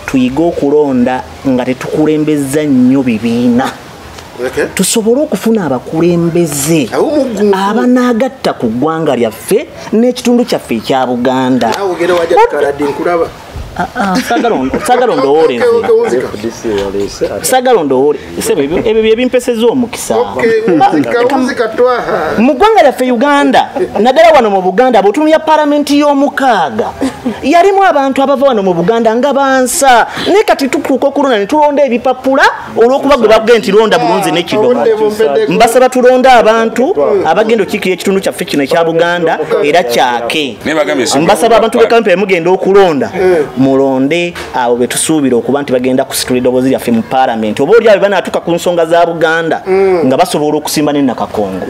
tuyiga okulonda nga tetukulembeza nnyo bibiina. Tusobole okufuna abakulembeze abanagatta ku ggwanga lyaffe n'ekitundu kyaffe ekya Buganda. Sagala ondoole ebyo byebimpeseza omukisa mu ggwanga lyaffe Uganda. Naddala wano mu Buganda bw'otunulya palamenti y'omukaaga yalimu abantu abava wano mu Buganda nga bansa naye kati tutuuka okulonda ne tulonda ebipapula olw'okuba gwe bagenda nti londa bulunzi n'ekidomo. Mbasaba tulonda abantu abagenda okiikira ekitundu kyaffe kino ekya Buganda era kyake. Mbasaba abantu bekampe mugenda okulonda mulonde abo betusuubira okuba nti bagenda kusitula eddoboozi lyaffe mu palamenti oba oli abo banaatuuka ku nsonga za Buganda nga basobola okusimba ne Nakakongo.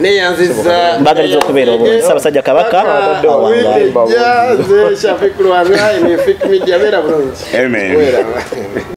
Mbagaliza okubeera obulungi Ssaabasajja Kabaka Amen.